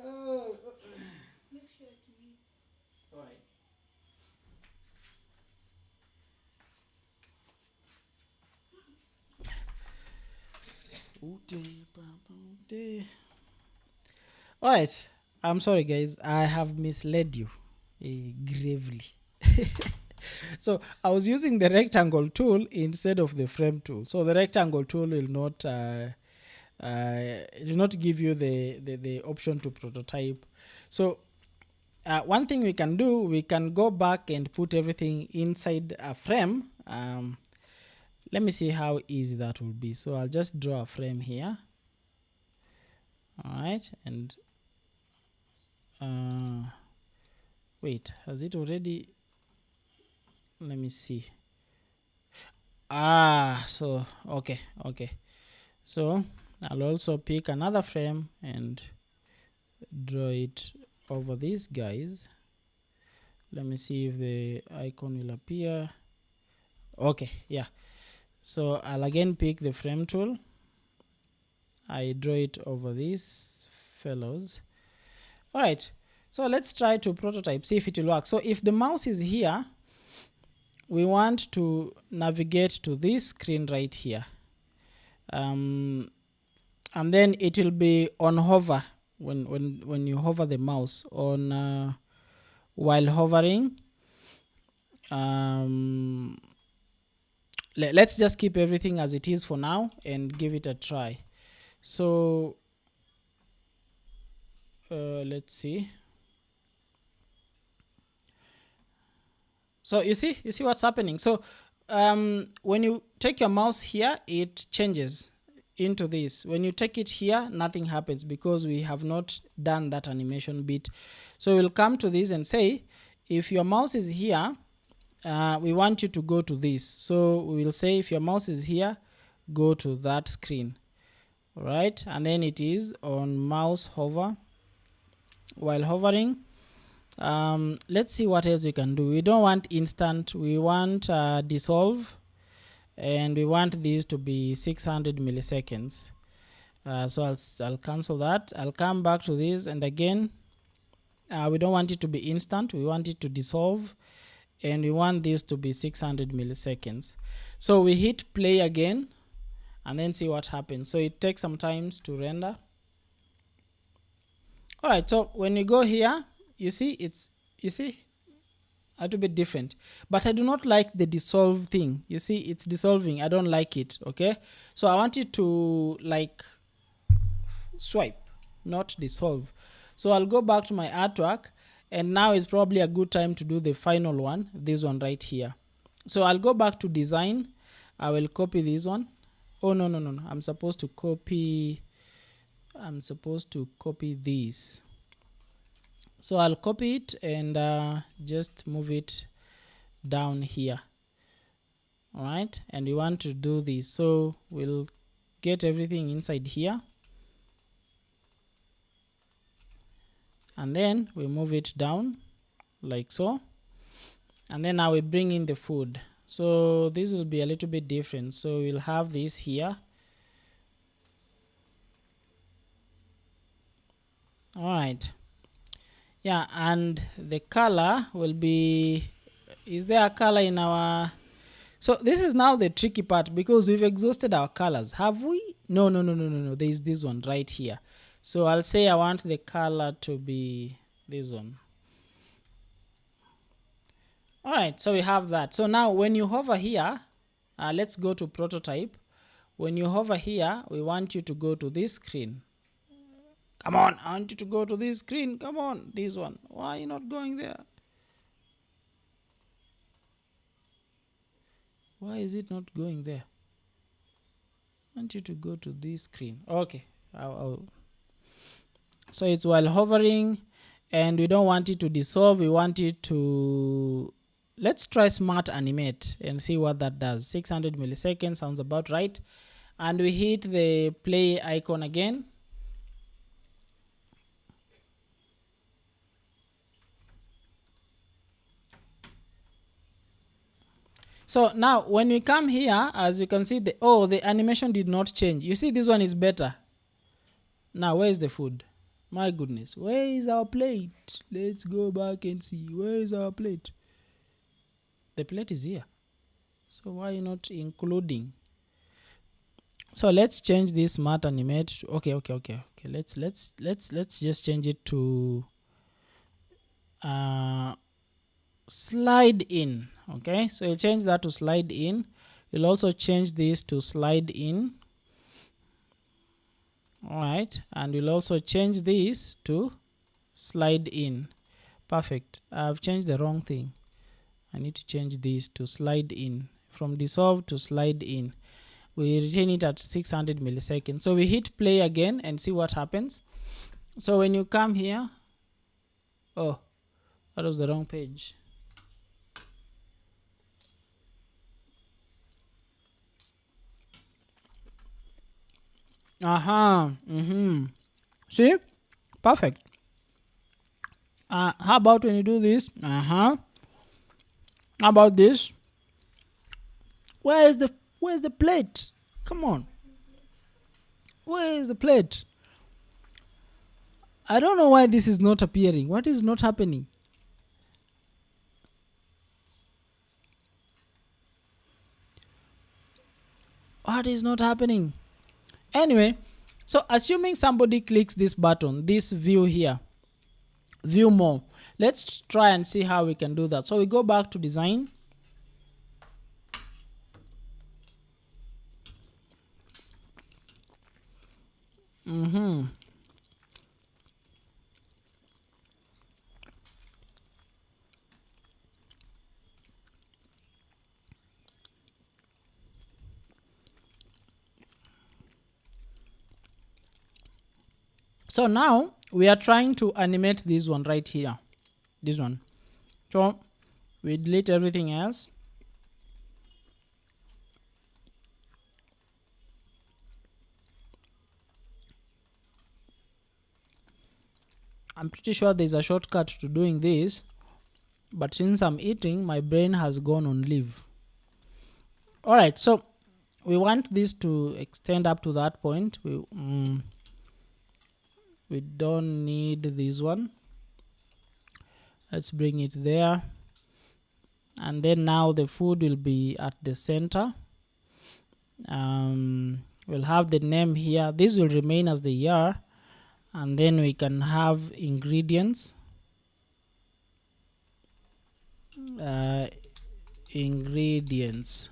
Oh. Make sure to eat. All right. All right. I'm sorry, guys. I have misled you gravely. So I was using the rectangle tool instead of the frame tool. So the rectangle tool will not it will not give you the option to prototype. So one thing we can do, we can go back and put everything inside a frame. Let me see how easy that will be. So I'll just draw a frame here. All right, and wait, has it already? Let me see. So okay. So I'll also pick another frame and draw it over these guys. Let me see if the icon will appear. Okay, yeah. So I'll again pick the frame tool. I draw it over these fellows. All right, so let's try to prototype, see if it will work. So if the mouse is here, we want to navigate to this screen right here. And then it will be on hover when you hover the mouse on while hovering. Let's just keep everything as it is for now and give it a try. So let's see. So you see what's happening. So when you take your mouse here, it changes. into this. When you take it here, nothing happens because we have not done that animation bit. So we'll come to this and say, if your mouse is here, we want you to go to this. So we will say, if your mouse is here, go to that screen. All right, and then it is on mouse hover. While hovering, let's see what else we can do. We don't want instant, we want dissolve, and we want these to be 600 milliseconds. So I'll cancel that. I'll come back to this, and again, we don't want it to be instant, we want it to dissolve, and we want this to be 600 milliseconds. So we hit play again and then see what happens. So it takes some time to render. All right, so when you go here, you see a little bit different, but I do not like the dissolve thing. You see it's dissolving, I don't like it. Okay, so I want it to like swipe, not dissolve. So I'll go back to my artwork, and now is probably a good time to do the final one, this one right here. So I'll go back to design, I will copy this one. Oh no, I'm supposed to copy this. So I'll copy it and just move it down here. All right, and we want to do this, so we'll get everything inside here, and then we move it down like so, and then now we bring in the food. So this will be a little bit different, so we'll have this here. All right, yeah, and the color will be, is there a color in our, so this is now the tricky part, because we've exhausted our colors. Have we? No, there is this one right here. So I'll say I want the color to be this one. All right, so we have that. So now when you hover here, let's go to prototype. When you hover here, we want you to go to this screen. Come on, I want you to go to this screen. Come on, this one. Why are you not going there? Why is it not going there? I want you to go to this screen. Okay. So it's while hovering, and we don't want it to dissolve. We want it to, let's try smart animate and see what that does. 600 milliseconds sounds about right. And we hit the play icon again. So now when we come here, as you can see, the animation did not change. You see, this one is better. Now where is the food? My goodness, where is our plate? Let's go back and see. Where is our plate? The plate is here. So why are you not including? So let's change this smart animate. Okay. Let's just change it to slide in. Okay, so you'll change that to slide in. You'll also change this to slide in. All right, and we'll also change this to slide in. Perfect. I've changed the wrong thing. I need to change this to slide in. From dissolve to slide in. We retain it at 600 milliseconds. So we hit play again and see what happens. So when you come here, oh, that was the wrong page. See, perfect. How about when you do this? How about this? Where's the plate? Come on, where is the plate? I don't know why this is not appearing. What is not happening? What is not happening? Anyway, so assuming somebody clicks this button, this view here, view more, let's try and see how we can do that. So we go back to design. So now we are trying to animate this one right here, this one. So we delete everything else. I'm pretty sure there's a shortcut to doing this, but since I'm eating, my brain has gone on leave. All right, so we want this to extend up to that point. We don't need this one. Let's bring it there. And then now the food will be at the center. We'll have the name here. This will remain as the year. And then we can have ingredients. Ingredients.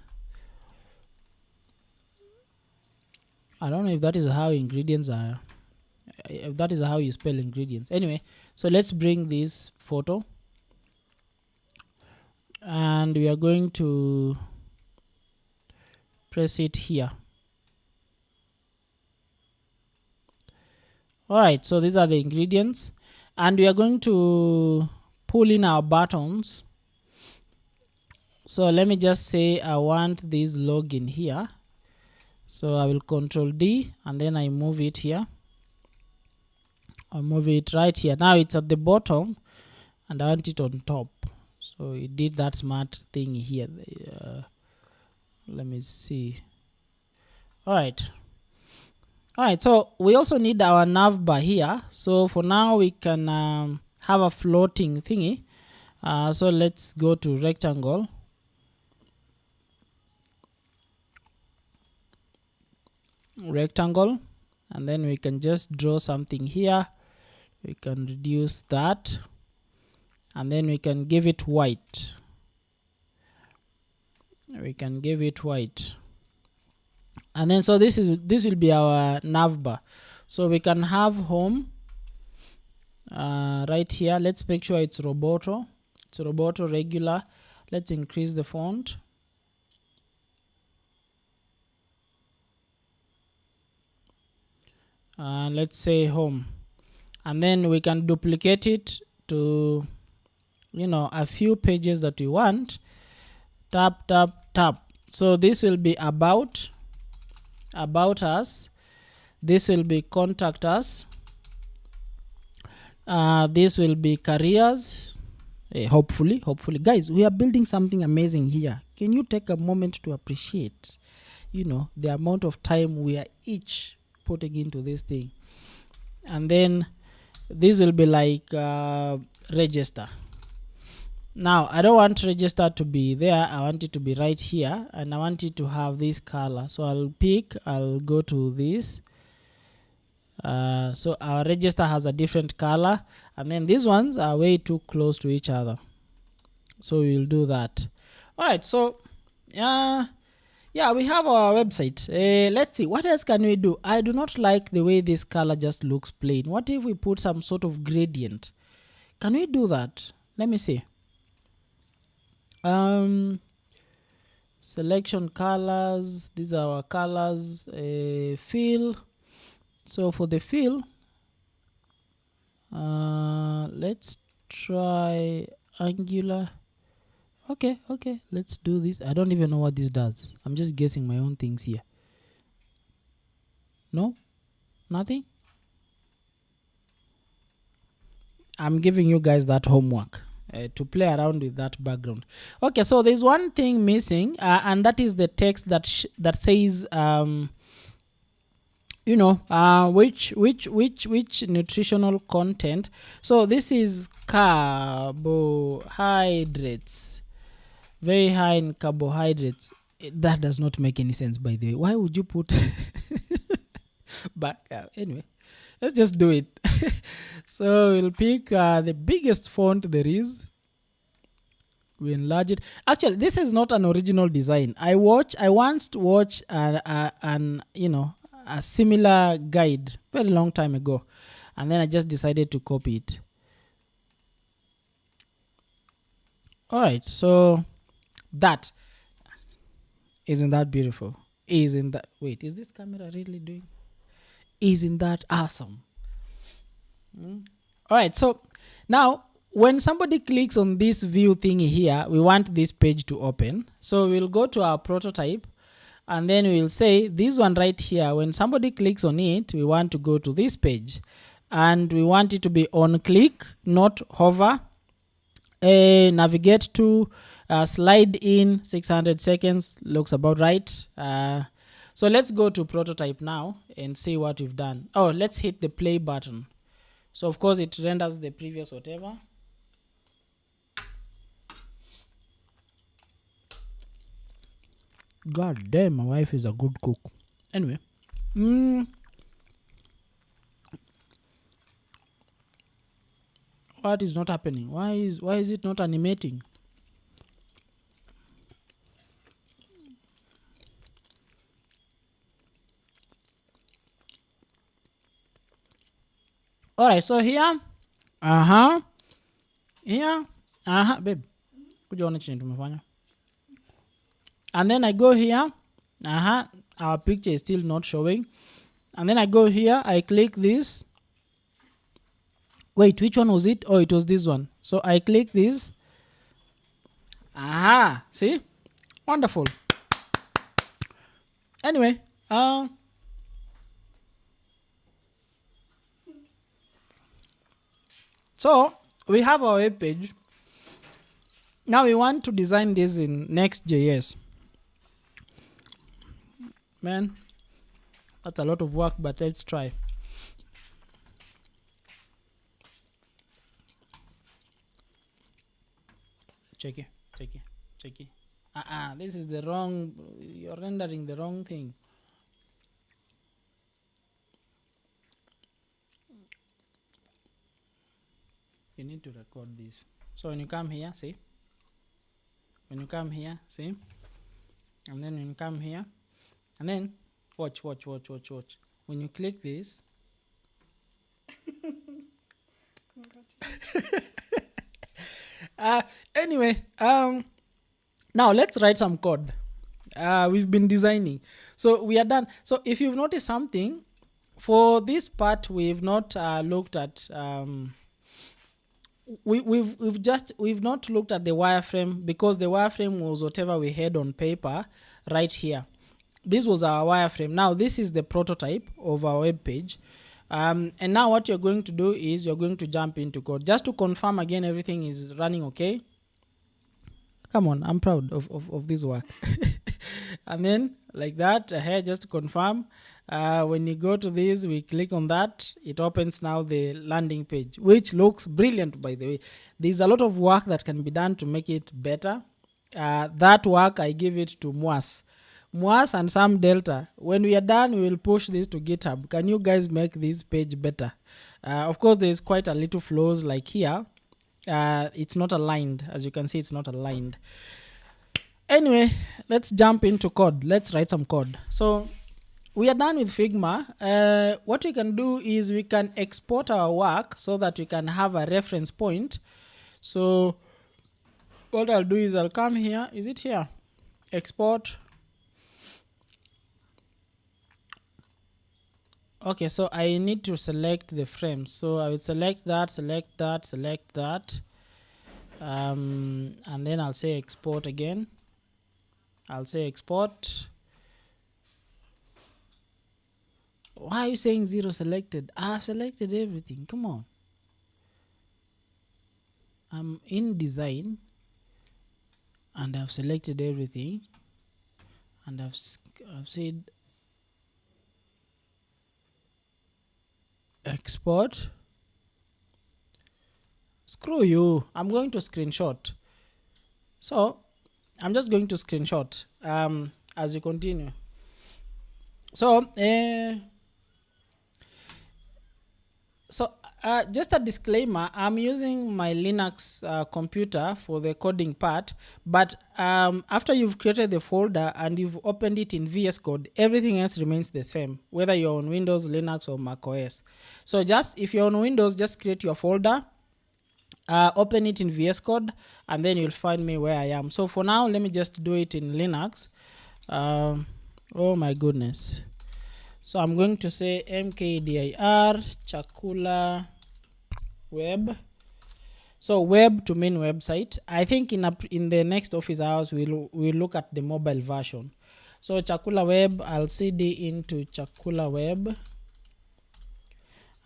I don't know if that is how ingredients are. If that is how you spell ingredients. Anyway, so let's bring this photo. And we are going to press it here. All right, so these are the ingredients. And we are going to pull in our buttons. So let me just say I want this login here. So I will Control D and then I move it here. I'll move it right here. Now it's at the bottom and I want it on top. So it did that smart thing here. Let me see. All right. All right, so we also need our nav bar here. So for now we can have a floating thingy. So let's go to rectangle. Rectangle, and then we can just draw something here. We can reduce that, and then we can give it white. We can give it white, and then so this will be our nav bar. So we can have home right here. Let's make sure it's Roboto. It's Roboto regular. Let's increase the font. Let's say home, and then we can duplicate it to a few pages that we want. Tap tap tap. So this will be about us. This will be contact us. This will be careers. Hopefully guys, we are building something amazing here. Can you take a moment to appreciate the amount of time we are each putting into this thing? And then this will be like register. Now I don't want register to be there. I want it to be right here, and I want it to have this color. So I'll go to this. So our register has a different color, and then these ones are way too close to each other, so we'll do that. All right, so yeah, we have our website. Let's see, what else can we do? I do not like the way this color just looks plain. What if we put some sort of gradient? Can we do that? Let me see. Selection colors. These are our colors. Fill. So for the fill, let's try angular. Okay, let's do this. I don't even know what this does. I'm just guessing my own things here. No, nothing. I'm giving you guys that homework to play around with that background. Okay, so there's one thing missing, and that is the text that says which nutritional content. So this is carbohydrates, very high in carbohydrates. That does not make any sense, by the way. Why would you put but anyway, let's just do it. So we'll pick the biggest font there is. We enlarge it. Actually, this is not an original design. I once watched a similar guide very long time ago, and then I just decided to copy it. All right, so that isn't that beautiful? Isn't that, wait, is this camera really doing? Isn't that awesome? All right, so now when somebody clicks on this view thingy here, we want this page to open. So we'll go to our prototype and then we'll say this one right here, when somebody clicks on it, we want to go to this page and we want it to be on click, not hover. Navigate to, slide in 600 seconds, looks about right. So let's go to prototype now and see what we've done. Oh, let's hit the play button. So of course it renders the previous whatever. God damn, my wife is a good cook. Anyway. What is not happening? Why is it not animating? Alright, so here. Here. Babe. Kuja ona chenye tumefanya. And then I go here. Our picture is still not showing. And then I go here, I click this. Wait, which one was it? Oh, it was this one. So I click this. See? Wonderful. Anyway, so we have our web page. Now we want to design this in Next.js. Man, that's a lot of work, but let's try. Check it. This is the wrong, you're rendering the wrong thing. You need to record this. So when you come here, see? And then when you come here, and then watch. When you click this, anyway, now let's write some code. We've been designing, so we are done. So if you've noticed something, for this part we've not looked at we've not looked at the wireframe, because the wireframe was whatever we had on paper right here. This was our wireframe. Now this is the prototype of our web page. And now what you're going to do is you're going to jump into code just to confirm again everything is running okay. Come on, I'm proud of this work. And then like that, here just to confirm, when you go to this, we click on that, it opens now the landing page, which looks brilliant, by the way. There's a lot of work that can be done to make it better. That work I give it to Mwas and Sam Delta. When we are done, we will push this to GitHub. Can you guys make this page better? Of course, there's quite a little flaws like here. It's not aligned. As you can see, it's not aligned. Anyway, let's jump into code. Let's write some code. So we are done with Figma. What we can do is we can export our work so that we can have a reference point. So what I'll do is I'll come here. Is it here? Export. Okay, so I need to select the frames. So I will select that. And then I'll say export again. I'll say export. Why are you saying 0 selected? I've selected everything. Come on. I'm in design and I've selected everything, and I've said export. Screw you. I'm going to screenshot. So I'm just going to screenshot as you continue. So just a disclaimer, I'm using my Linux computer for the coding part, but after you've created the folder and you've opened it in VS Code, everything else remains the same, whether you're on Windows, Linux, or Mac OS. So just if you're on Windows, just create your folder, open it in VS Code, and then you'll find me where I am. So for now, let me just do it in Linux. Oh my goodness. So I'm going to say mkdir chakula web. So web to main website. I think in the next office hours we'll look at the mobile version. So Chakula web, I'll cd into Chakula web,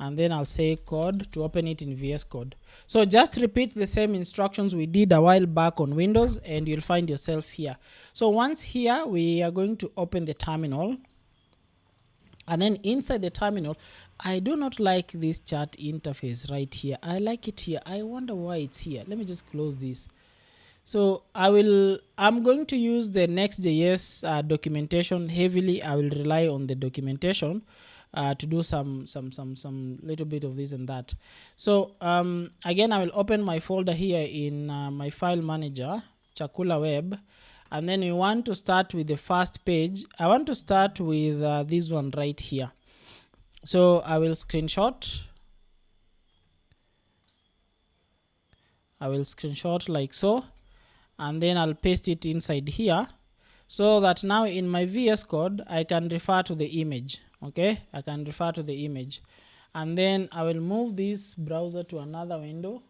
and then I'll say code to open it in VS Code. So just repeat the same instructions we did a while back on Windows and you'll find yourself here. So once here, we are going to open the terminal. And then inside the terminal, I do not like this chat interface right here. I like it here. I wonder why it's here. Let me just close this. So I'm going to use the Next.js documentation heavily. I will rely on the documentation to do some little bit of this and that. So again, I will open my folder here in my file manager, Chakula web. And then we want to start with the first page. I want to start with this one right here. So I will screenshot. Like so. And then I'll paste it inside here so that now in my VS Code, I can refer to the image. Okay, I can refer to the image. And then I will move this browser to another window.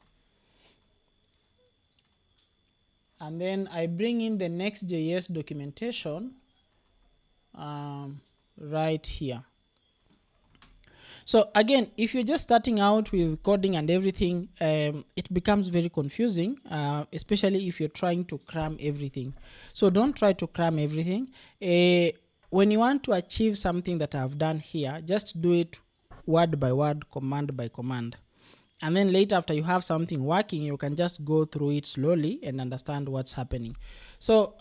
And then I bring in the Next.js documentation right here. So again, if you're just starting out with coding and everything, it becomes very confusing, especially if you're trying to cram everything. So don't try to cram everything. When you want to achieve something that I've done here, just do it word by word, command by command. And then later, after you have something working, you can just go through it slowly and understand what's happening. So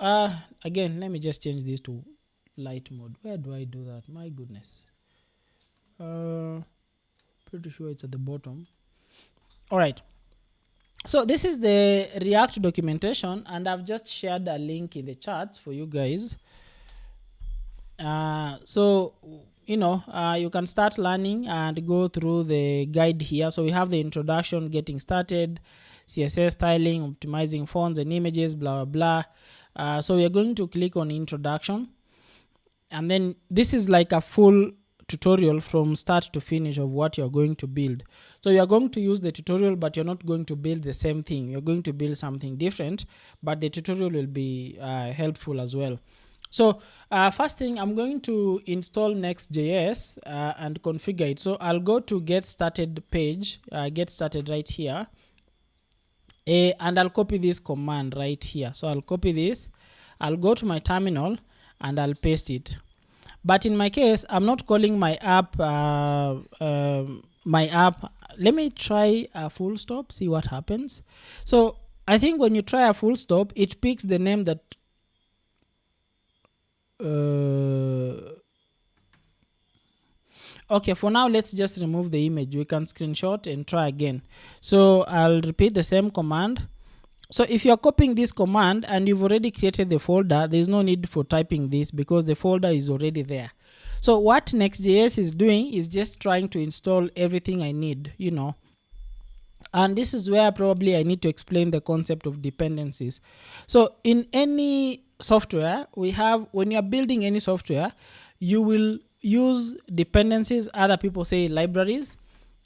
again, let me just change this to light mode. Where do I do that? My goodness. Pretty sure it's at the bottom. All right. So this is the React documentation, and I've just shared a link in the chat for you guys. So you can start learning and go through the guide here. So we have the introduction, getting started, CSS styling, optimizing fonts and images, blah blah blah. So we are going to click on introduction, and then this is like a full tutorial from start to finish of what you're going to build. So you're going to use the tutorial, but you're not going to build the same thing. You're going to build something different, but the tutorial will be helpful as well. So first thing, I'm going to install Next.js and configure it. So I'll go to get started page, get started right here, and I'll copy this command right here. So I'll copy this, I'll go to my terminal and I'll paste it. But in my case, I'm not calling my app Let me try a full stop, see what happens. So I think when you try a full stop, it picks the name that okay, for now let's just remove the image. We can screenshot and try again. So I'll repeat the same command. So if you're copying this command and you've already created the folder, there's no need for typing this because the folder is already there. So what Next.js is doing is just trying to install everything I need, and this is where probably I need to explain the concept of dependencies. So in any software, when you're building any software, you will use dependencies. Other people say libraries.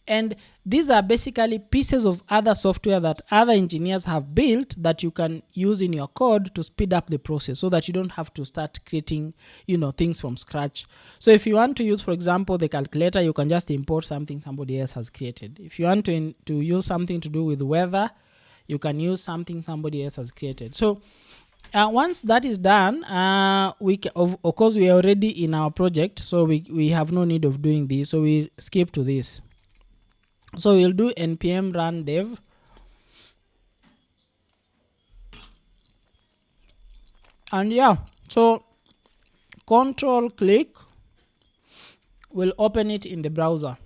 And these are basically pieces of other software that other engineers have built that you can use in your code to speed up the process so that you don't have to start creating, things from scratch. So if you want to use, for example, the calculator, you can just import something somebody else has created. If you want to use something to do with weather, you can use something somebody else has created. So once that is done, of course, we are already in our project, so we have no need of doing this. So we skip to this. So we'll do npm run dev. And yeah, so control click will open it in the browser.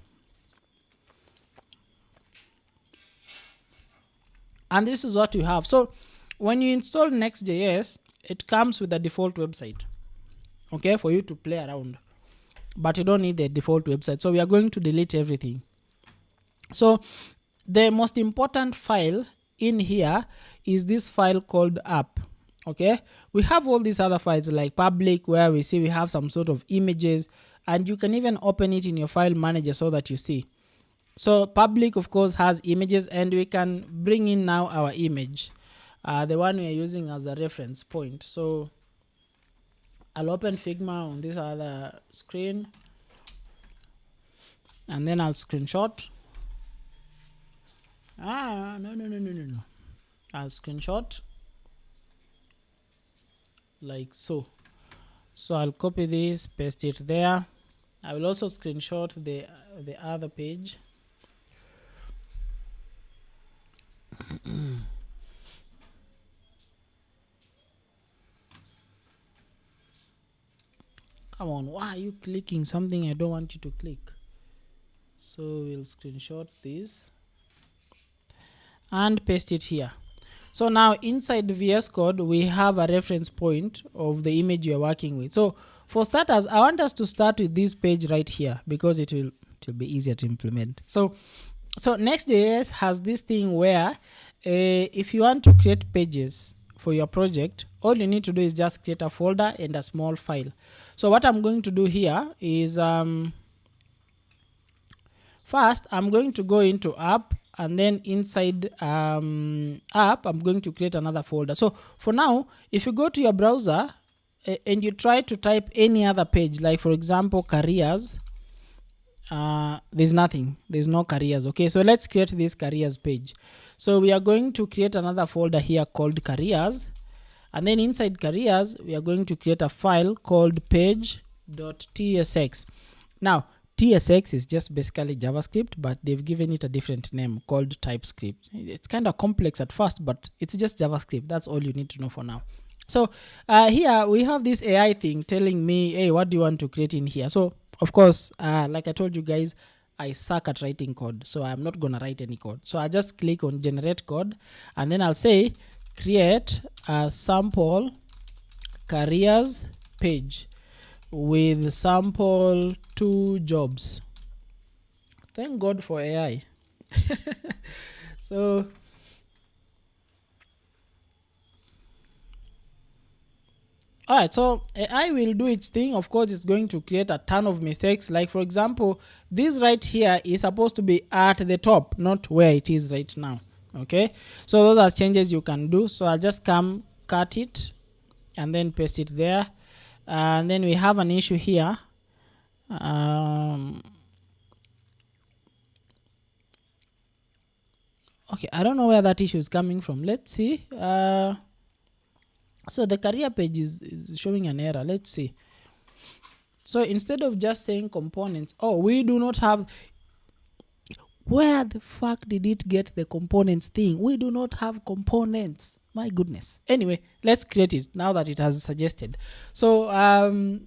And this is what you have. So when you install Next.js, it comes with a default website, okay, for you to play around. But you don't need the default website. So we are going to delete everything. So the most important file in here is this file called app. Okay, we have all these other files like public, where we see we have some sort of images, and you can even open it in your file manager so that you see. So public of course has images, and we can bring in now our image, the one we are using as a reference point. So I'll open Figma on this other screen, and then I'll screenshot. No. I'll screenshot like so. So I'll copy this, paste it there. I will also screenshot the other page. Come on, why are you clicking something I don't want you to click? So we'll screenshot this and paste it here. So now inside the VS Code, we have a reference point of the image you're working with. So for starters, I want us to start with this page right here because it will be easier to implement. So Next.js has this thing where if you want to create pages for your project, all you need to do is just create a folder and a small file. So what I'm going to do here is first I'm going to go into app, and then inside app I'm going to create another folder. So for now, if you go to your browser and you try to type any other page, like for example careers, there's nothing, there's no careers. Okay, so let's create this careers page. So we are going to create another folder here called careers, and then inside careers we are going to create a file called page.tsx. Now TSX is just basically JavaScript, but they've given it a different name called TypeScript. It's kind of complex at first, but it's just JavaScript. That's all you need to know for now. So here we have this AI thing telling me, hey, what do you want to create in here? So of course, like I told you guys, I suck at writing code, so I'm not gonna write any code. So I just click on generate code, and then I'll say create a sample careers page with sample 2 jobs. Thank God for AI. So alright, so AI will do its thing. Of course, it's going to create a ton of mistakes. Like for example, this right here is supposed to be at the top, not where it is right now. Okay, so those are changes you can do. So I'll just come cut it and then paste it there. And then we have an issue here. Okay, I don't know where that issue is coming from. Let's see. So the career page is showing an error. Let's see. So instead of just saying components, oh, we do not have. Where the fuck did it get the components thing? We do not have components. My goodness. Anyway, let's create it now that it has suggested. So I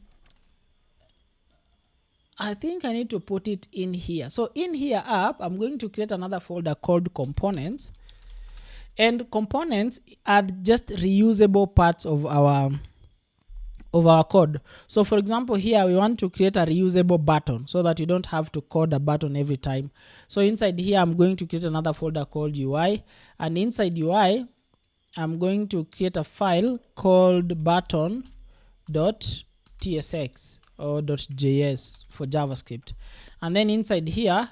think I need to put it in here. So in here app, I'm going to create another folder called components. And components are just reusable parts of our code. So for example, here we want to create a reusable button so that you don't have to code a button every time. So inside here, I'm going to create another folder called UI. And inside UI, I'm going to create a file called button.tsx or .js for JavaScript. And then inside here,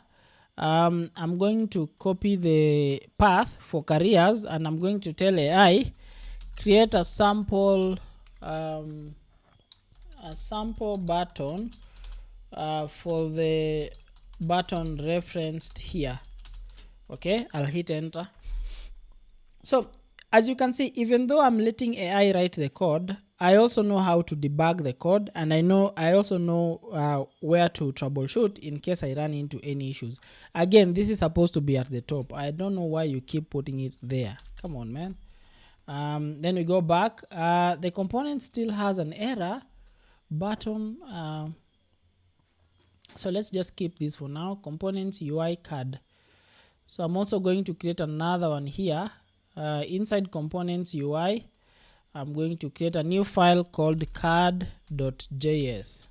I'm going to copy the path for careers, and I'm going to tell AI create a sample button for the button referenced here. Okay, I'll hit enter. So as you can see, even though I'm letting AI write the code, I also know how to debug the code, and I also know where to troubleshoot in case I run into any issues. Again, this is supposed to be at the top. I don't know why you keep putting it there. Come on, man. Then we go back. The component still has an error button. So let's just keep this for now. Components UI card. So I'm also going to create another one here. Inside components UI, I'm going to create a new file called card.js.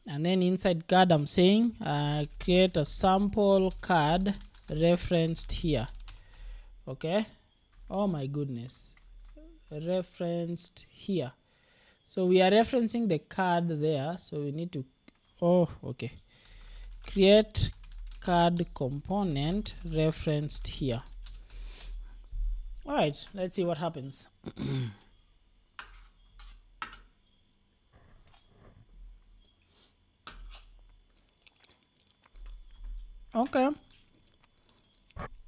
And then inside card, I'm saying create a sample card referenced here. Okay. Oh my goodness. Referenced here. So we are referencing the card there. So we need to, oh, okay. Create card component referenced here. All right, let's see what happens. Okay,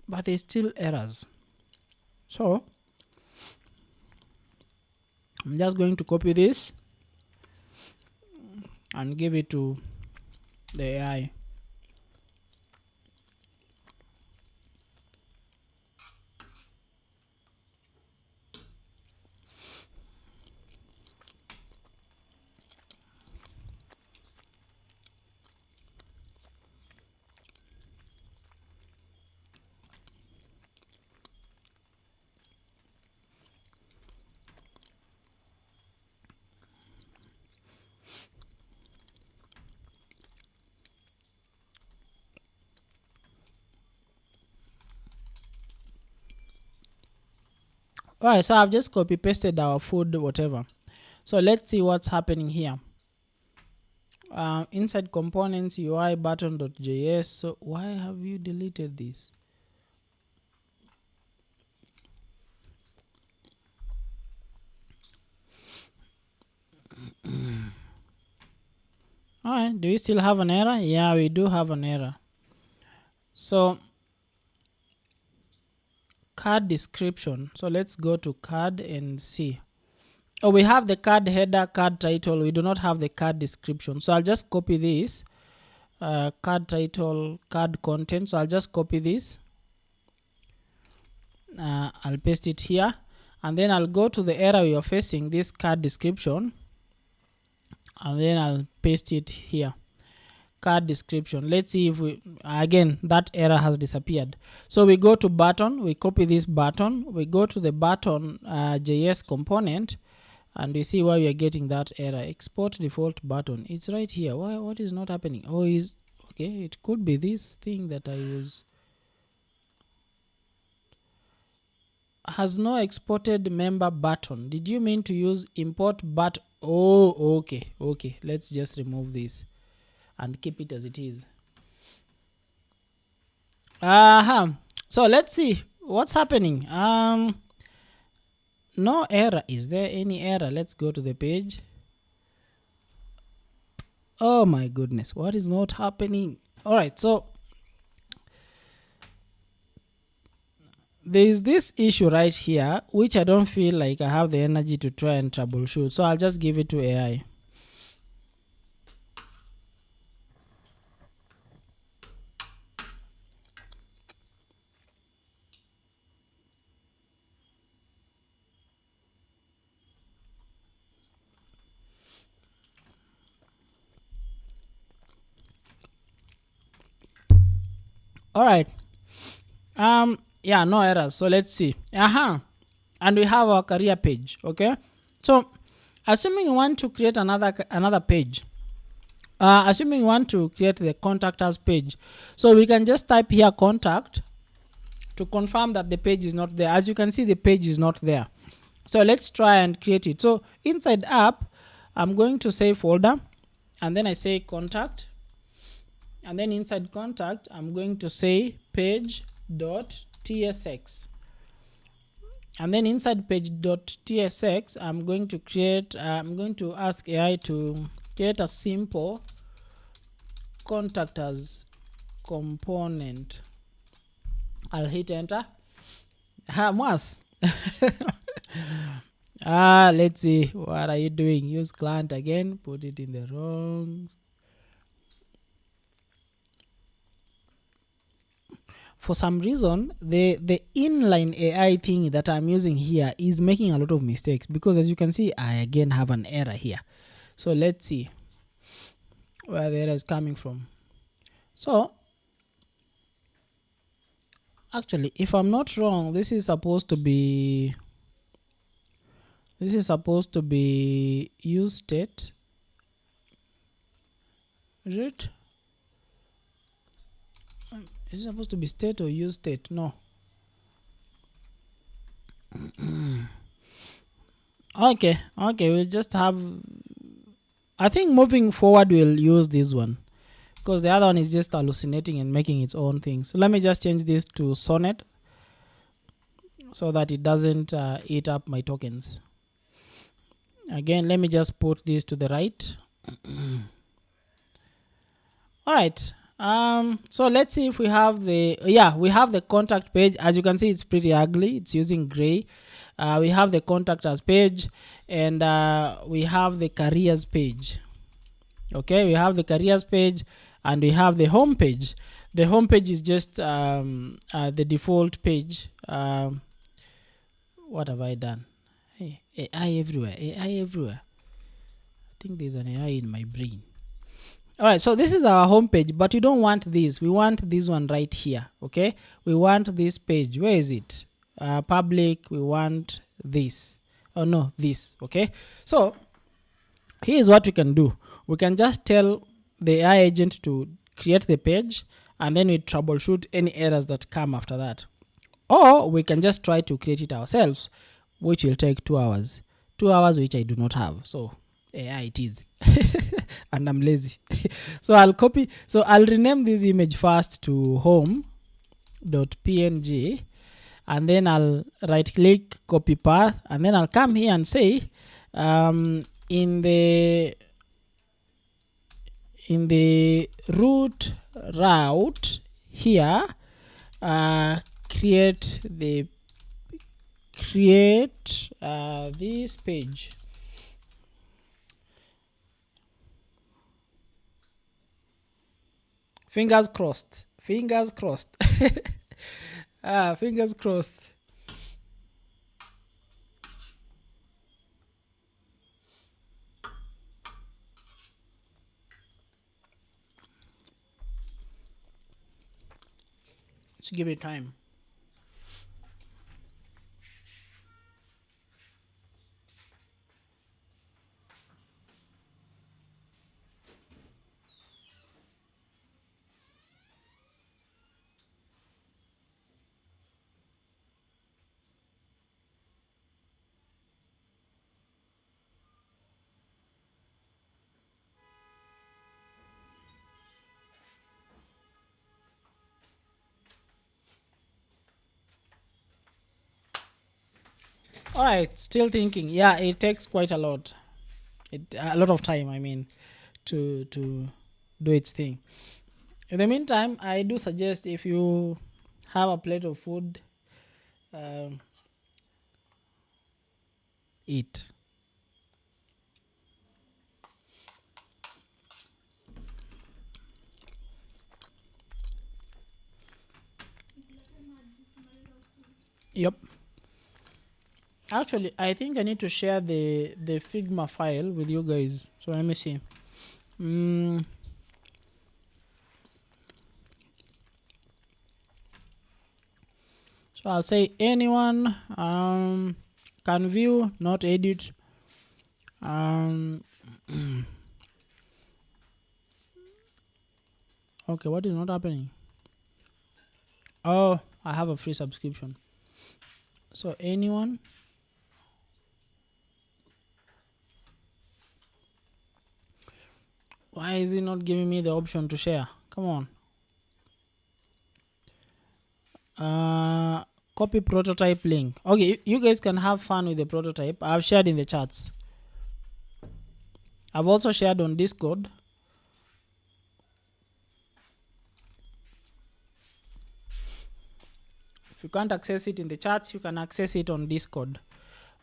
but there's still errors. So I'm just going to copy this and give it to the AI. Alright, so I've just copy pasted our food whatever. So let's see what's happening here. Inside components UI button.js. So why have you deleted this? Alright, do we still have an error? Yeah, we do have an error. So card description. So let's go to card and see. Oh, we have the card header, card title. We do not have the card description. So I'll just copy this. Card title, card content. So I'll just copy this. I'll paste it here. And then I'll go to the error we are facing, this card description. And then I'll paste it here. Card description. Let's see if we, again, that error has disappeared. So we go to button. We copy this button. We go to the button JS component. And we see why we are getting that error. Export default button. It's right here. Why? What is not happening? Oh, is okay. It could be this thing that I use. Has no exported member button. Did you mean to use import but? Oh, okay. Okay. Let's just remove this and keep it as it is. So let's see what's happening. No error. Is there any error? Let's go to the page. Oh my goodness, what is not happening? All right, so there is this issue right here which I don't feel like I have the energy to try and troubleshoot, so I'll just give it to AI. All right. Yeah, no errors. So let's see. And we have our career page. Okay. So assuming you want to create another page, assuming you want to create the contact us page, so we can just type here contact to confirm that the page is not there. As you can see, the page is not there. So let's try and create it. So inside app, I'm going to say folder, and then I say contact. And then inside contact, I'm going to say page.tsx. And then inside page.tsx, I'm going to create, I'm going to ask AI to create a simple contact us component. I'll hit enter. Mas. Let's see. What are you doing? Use client again. Put it in the wrong. For some reason, the inline AI thing that I'm using here is making a lot of mistakes, because as you can see, I again have an error here. So let's see where the error is coming from. So actually, if I'm not wrong, this is supposed to be use state. Is it? Is it supposed to be state or use state? No. Okay, we'll just have, I think moving forward we'll use this one, because the other one is just hallucinating and making its own thing. So let me just change this to Sonnet so that it doesn't eat up my tokens. Again, let me just put this to the right. All right. So let's see if we have we have the contact page. As you can see, it's pretty ugly. It's using gray. We have the contact us page, and we have the careers page. Okay, we have the careers page, and we have the home page. The home page is just the default page. What have I done? Hey, AI everywhere, AI everywhere. I think there's an AI in my brain. All right, so this is our home page, but we don't want this. We want this one right here. Okay, we want this page. Where is it? Public. We want this. Oh no, this. Okay, so here's what we can do. We can just tell the AI agent to create the page, and then we troubleshoot any errors that come after that. Or we can just try to create it ourselves, which will take 2 hours. 2 hours which I do not have. So AI it is. And I'm lazy. So I'll copy. So I'll rename this image first to home.png, and then I'll right click, copy path, and then I'll come here and say in the root route here, create this page. Fingers crossed. Fingers crossed. Fingers crossed. Let's give it time. All right, still thinking. Yeah, it takes quite a lot. A lot of time, I mean, to do its thing. In the meantime, I do suggest if you have a plate of food, eat. Yep. Actually, I think I need to share the Figma file with you guys. So let me see. So I'll say anyone can view, not edit. Okay, what is not happening? Oh, I have a free subscription. So anyone. Why is it not giving me the option to share? Come on. Copy prototype link. Okay, you guys can have fun with the prototype. I've shared in the chats. I've also shared on Discord. If you can't access it in the chats, you can access it on Discord.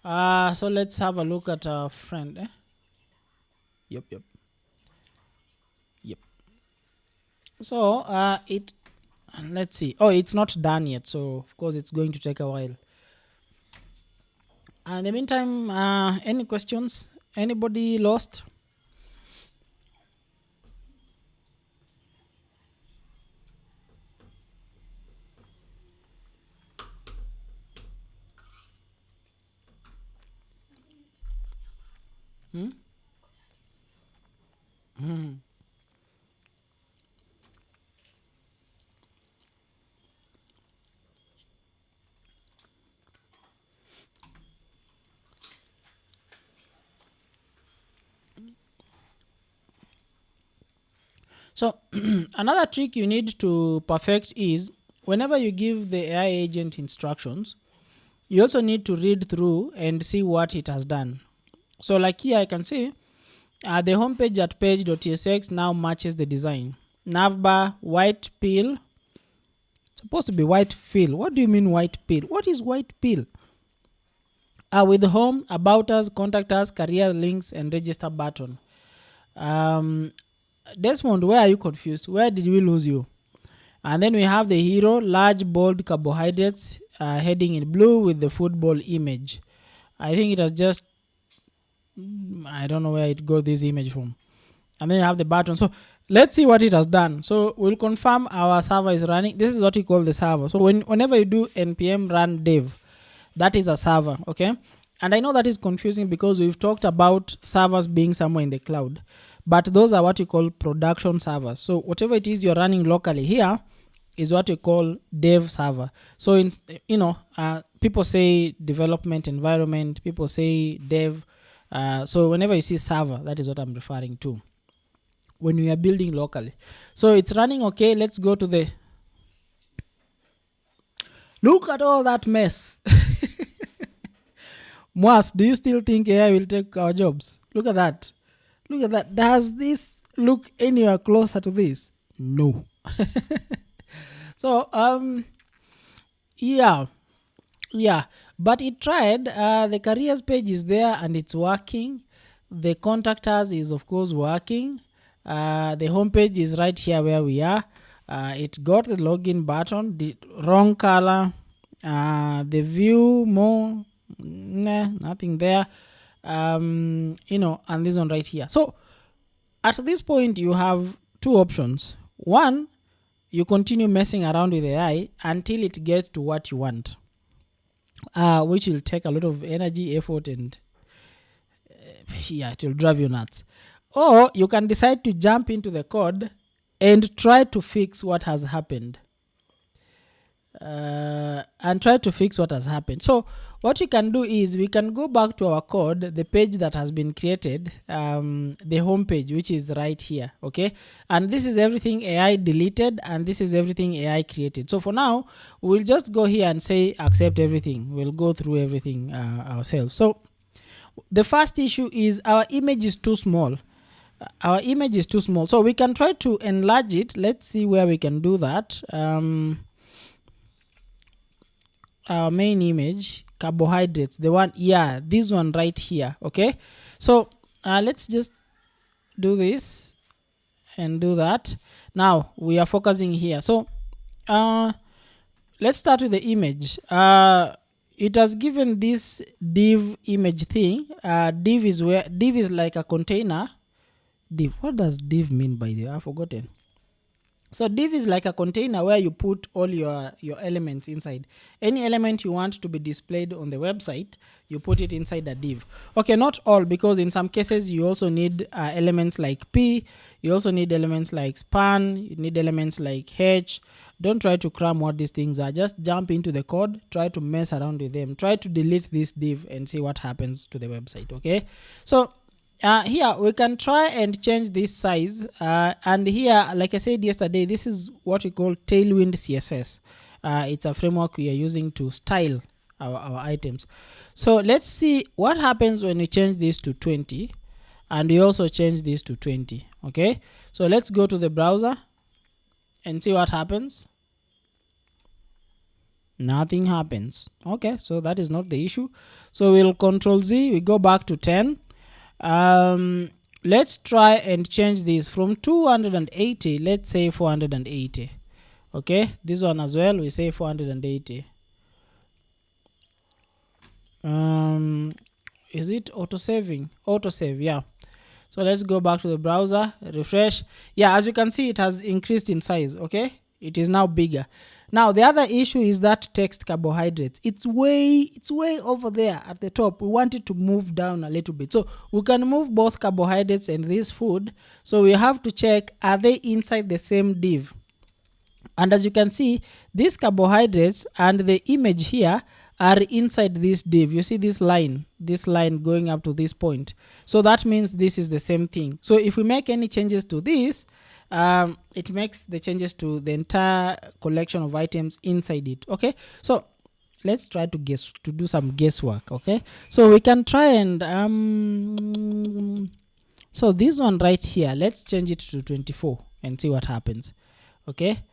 So let's have a look at our friend. Yep. So let's see. Oh, it's not done yet, so of course it's going to take a while. In the meantime, any questions? Anybody lost? So another trick you need to perfect is whenever you give the AI agent instructions, you also need to read through and see what it has done. So like here I can see the homepage at page.tsx now matches the design. Navbar, white pill, supposed to be white fill. What do you mean white pill? What is white pill? With home, about us, contact us, career links, and register button. Desmond, where are you confused? Where did we lose you? And then we have the hero, large bold carbohydrates, heading in blue with the football image. I think it has just, I don't know where it got this image from. And then you have the button. So let's see what it has done. So we'll confirm our server is running. This is what we call the server. So whenever you do npm run dev, that is a server, okay? And I know that is confusing because we've talked about servers being somewhere in the cloud, but those are what you call production servers. So whatever it is you're running locally here is what we call dev server. So in, people say development environment, people say dev. So whenever you see server, that is what I'm referring to when we are building locally. So it's running okay. Let's go to the, look at all that mess. Mwas, do you still think AI will take our jobs? Look at that. Look at that. Does this look anywhere closer to this? No. So, yeah. But it tried. The careers page is there and it's working. The contact us is of course working. The homepage is right here where we are. It got the login button, the wrong color. The view more, nah, nothing there. And this one right here. So at this point you have two options. One, you continue messing around with AI until it gets to what you want, which will take a lot of energy, effort, and it will drive you nuts. Or you can decide to jump into the code and try to fix what has happened. So what we can do is we can go back to our code, the page that has been created, the home page, which is right here, okay? And this is everything AI deleted and this is everything AI created. So for now, we'll just go here and say accept everything. We'll go through everything ourselves. So the first issue is our image is too small. So we can try to enlarge it. Let's see where we can do that. Our main image, carbohydrates, the one, this one right here, okay? So let's just do this and do that. Now we are focusing here. So let's start with the image. It has given this div image thing. Div is like a container. Div, what does div mean by the way? I've forgotten. So div is like a container where you put all your elements inside. Any element you want to be displayed on the website, you put it inside a div. Okay, not all, because in some cases you also need elements like p, you also need elements like span, you need elements like h. Don't try to cram what these things are. Just jump into the code, try to mess around with them. Try to delete this div and see what happens to the website, okay? So here we can try and change this size, and here, like I said yesterday, this is what we call Tailwind CSS. It's a framework we are using to style our items. So let's see what happens when we change this to 20 and we also change this to 20. Okay, so let's go to the browser and see what happens. Nothing happens. Okay, so that is not the issue. So we'll Control Z, we go back to 10. Let's try and change this from 280, let's say 480. Okay, this one as well, we say 480. Is it auto-saving? Auto-save, yeah. So let's go back to the browser, refresh. Yeah, as you can see, it has increased in size. Okay, it is now bigger. Now the other issue is that text carbohydrates. It's way over there at the top. We want it to move down a little bit. So we can move both carbohydrates and this food. So we have to check, are they inside the same div? And as you can see, these carbohydrates and the image here are inside this div. You see this line going up to this point. So that means this is the same thing. So if we make any changes to this, it makes the changes to the entire collection of items inside it. Okay, so let's try to do some guesswork. Okay, so we can try and so this one right here, let's change it to 24 and see what happens. Okay,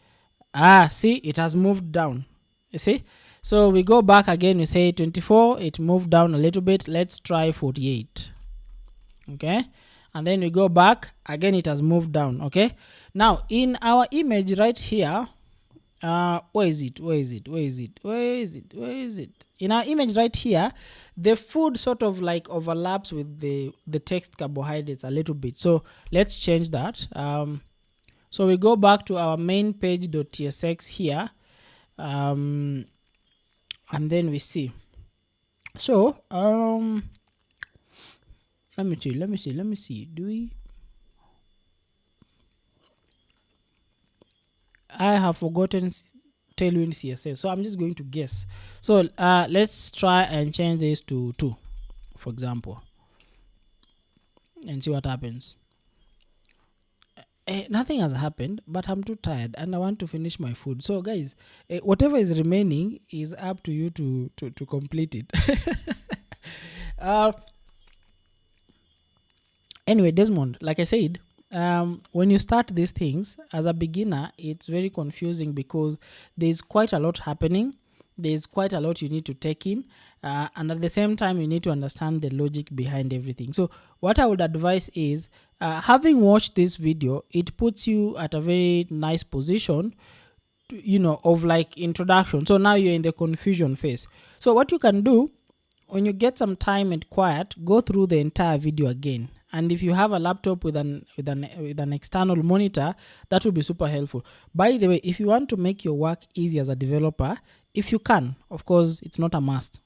see, it has moved down, you see. So we go back again, we say 24, it moved down a little bit. Let's try 48. Okay, and then we go back again, it has moved down. Okay, now in our image right here, where is it in our image right here, the food sort of like overlaps with the text carbohydrates a little bit. So let's change that. So we go back to our main page.tsx here, and then we see. So let me see. Do we? I have forgotten Tailwind CSS, so I'm just going to guess. So let's try and change this to 2, for example, and see what happens. Nothing has happened, but I'm too tired and I want to finish my food. So guys, whatever is remaining is up to you to complete it. Anyway, Desmond, like I said, when you start these things as a beginner, it's very confusing because there's quite a lot happening. There's quite a lot you need to take in, and at the same time you need to understand the logic behind everything. So what I would advise is, having watched this video, it puts you at a very nice position, you know, of like introduction. So now you're in the confusion phase. So what you can do, when you get some time and quiet, go through the entire video again. And if you have a laptop with an external monitor, that will be super helpful. By the way, if you want to make your work easy as a developer, if you can, of course, it's not a must,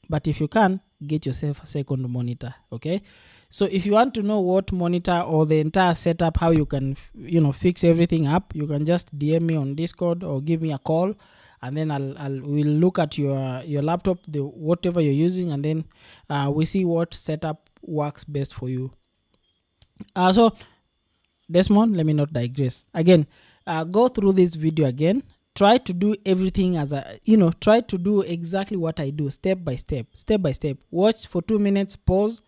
but if you can, get yourself a second monitor. Okay, so if you want to know what monitor or the entire setup, how you can fix everything up, you can just DM me on Discord or give me a call, and then we'll look at your laptop, whatever you're using, and then we see what setup works best for you. So Desmond, let me not digress again. Go through this video again, try to do everything as try to do exactly what I do, step by step. Watch for 2 minutes, pause,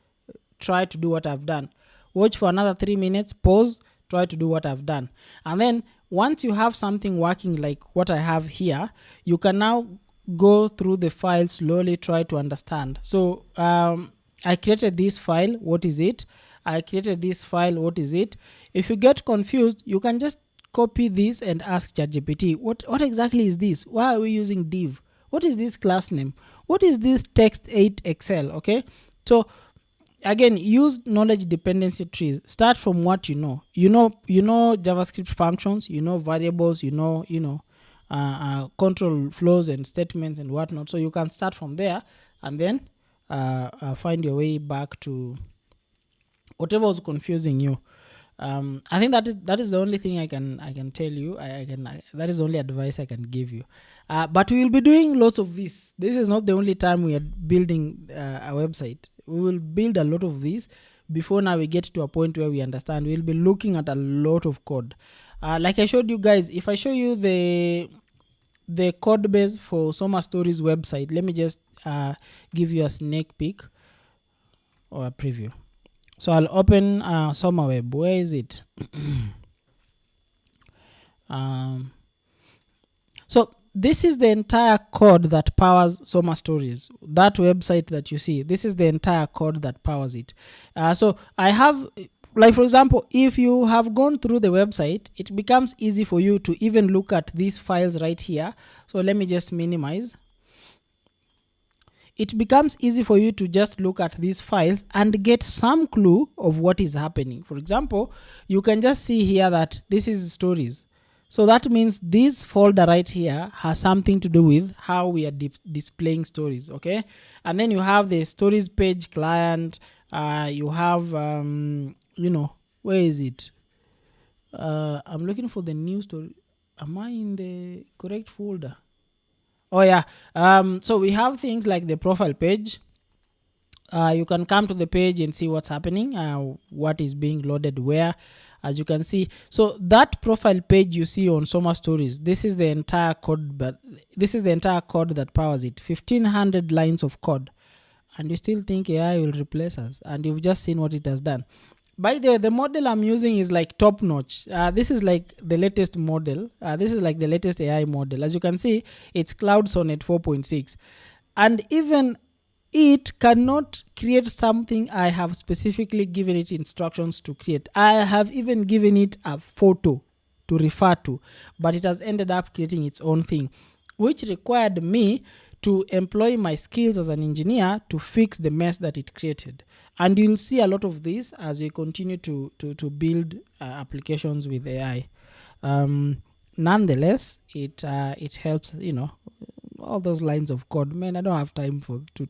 try to do what I've done. Watch for another 3 minutes, pause, try to do what I've done. And then once you have something working like what I have here, you can now go through the file slowly, try to understand. So I created this file, what is it? I created this file, what is it? If you get confused, you can just copy this and ask ChatGPT, what exactly is this? Why are we using div? What is this class name? What is this text 8 Excel? Okay, so again, use knowledge dependency trees. Start from what you know. You know JavaScript functions, you know variables, you know control flows and statements and whatnot. So you can start from there and then find your way back to whatever was confusing you. I think that is the only thing I can tell you. That is the only advice I can give you. But we will be doing lots of this. This is not the only time we are building a website. We will build a lot of these before now we get to a point where we understand. We'll be looking at a lot of code. Like I showed you guys, if I show you the code base for Soma Stories website, let me just give you a sneak peek or a preview. So I'll open Soma Web. Where is it? So this is the entire code that powers Soma Stories. That website that you see, this is the entire code that powers it. So I have, like for example, if you have gone through the website, it becomes easy for you to even look at these files right here. So let me just minimize. It becomes easy for you to just look at these files and get some clue of what is happening. For example, you can just see here that this is stories. So that means this folder right here has something to do with how we are displaying stories, okay? And then you have the stories page client. You have, where is it? I'm looking for the new story. Am I in the correct folder? Oh yeah. So we have things like the profile page. You can come to the page and see what's happening, what is being loaded where, as you can see. So that profile page you see on Soma Stories, this is the entire code, but this is the entire code that powers it. 1500 lines of code, and you still think AI will replace us, and you've just seen what it has done. By the way, the model I'm using is like top notch. This is like the latest model. This is like the latest AI model. As you can see, it's Cloud Sonnet 4.6, and even it cannot create something I have specifically given it instructions to create. I have even given it a photo to refer to, but it has ended up creating its own thing, which required me to employ my skills as an engineer to fix the mess that it created. And you'll see a lot of this as we continue to build applications with AI. Nonetheless, it helps, all those lines of code. Man, I don't have time for to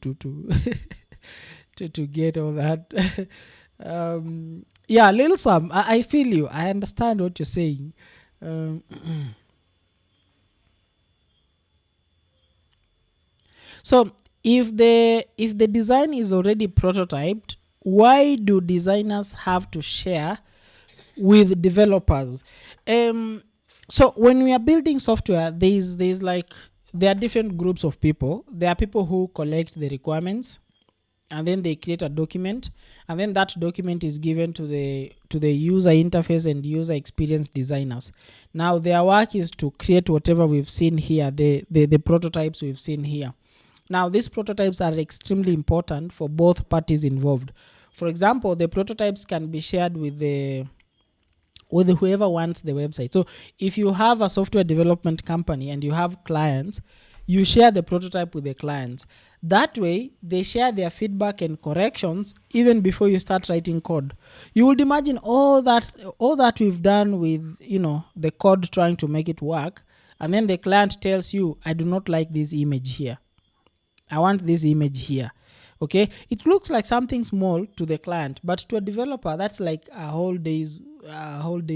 get all that. Yeah, little Sam, I feel you. I understand what you're saying. So if the design is already prototyped, why do designers have to share with developers? So when we are building software, there are different groups of people. There are people who collect the requirements, and then they create a document, and then that document is given to the user interface and user experience designers. Now their work is to create whatever we've seen here, the prototypes we've seen here. Now these prototypes are extremely important for both parties involved. For example, the prototypes can be shared with whoever wants the website. So if you have a software development company and you have clients, you share the prototype with the clients. That way, they share their feedback and corrections even before you start writing code. You would imagine all that we've done with the code trying to make it work, and then the client tells you, I do not like this image here. I want this image here. Okay, it looks like something small to the client, but to a developer, that's like a whole day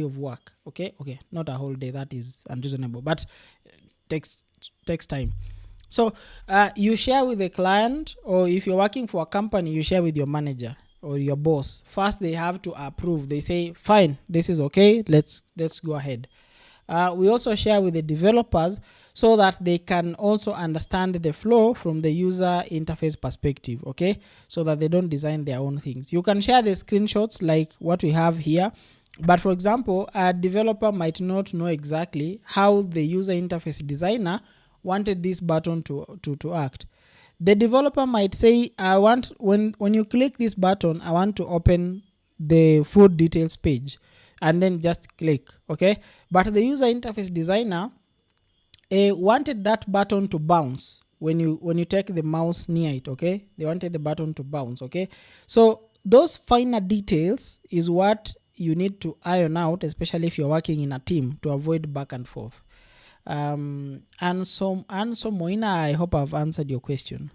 of work. Okay, not a whole day, that is unreasonable, but takes time. So you share with the client, or if you're working for a company, you share with your manager or your boss. First, they have to approve. They say, fine, this is okay, let's go ahead. We also share with the developers so that they can also understand the flow from the user interface perspective, okay? So that they don't design their own things. You can share the screenshots like what we have here. But for example, a developer might not know exactly how the user interface designer wanted this button to act. The developer might say, I want, when you click this button, I want to open the food details page, and then just click, okay? But the user interface designer wanted that button to bounce when you take the mouse near it, okay? They wanted the button to bounce, okay? So those finer details is what you need to iron out, especially if you're working in a team, to avoid back and forth. And so Moina, I hope I've answered your question.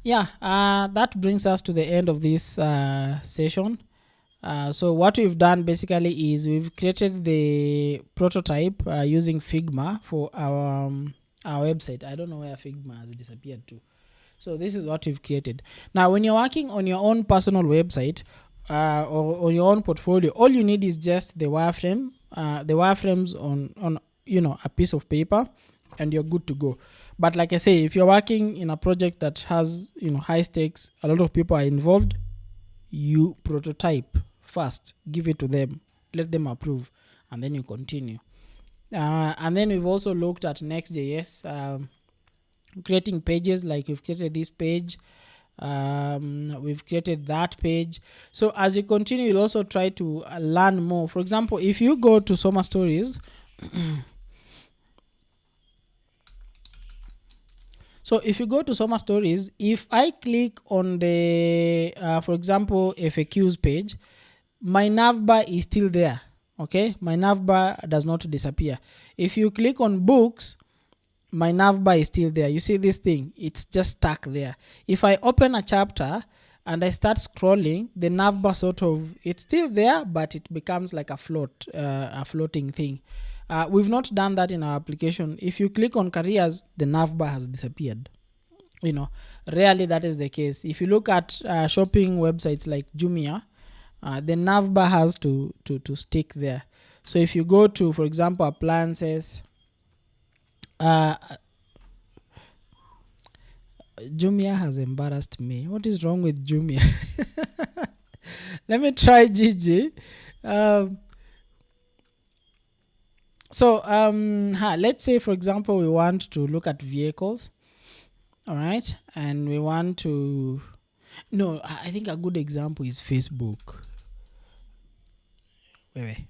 Yeah, that brings us to the end of this session. So what we've done basically is we've created the prototype using Figma for our website. I don't know where Figma has disappeared to. So this is what we've created. Now, when you're working on your own personal website or your own portfolio, all you need is just the wireframe, the wireframes on a piece of paper, and you're good to go. But like I say, if you're working in a project that has high stakes, a lot of people are involved, you prototype first, give it to them, let them approve, and then you continue. And then we've also looked at Next.js, creating pages. Like we've created this page, we've created that page. So as you continue, you'll also try to learn more. For example, if you go to Soma Stories, so if you go to Soma Stories, if I click on the, for example, FAQs page, my navbar is still there, okay? My navbar does not disappear. If you click on books, my navbar is still there. You see this thing, it's just stuck there. If I open a chapter and I start scrolling, the navbar it's still there, but it becomes like a floating thing. We've not done that in our application. If you click on careers, the navbar has disappeared. Rarely that is the case. If you look at shopping websites like Jumia, the navbar has to stick there. So if you go to, for example, appliances, Jumia has embarrassed me. What is wrong with Jumia? Let me try Gigi. Let's say, for example, we want to look at vehicles. All right. And we want to... No, I think a good example is Facebook. Wait.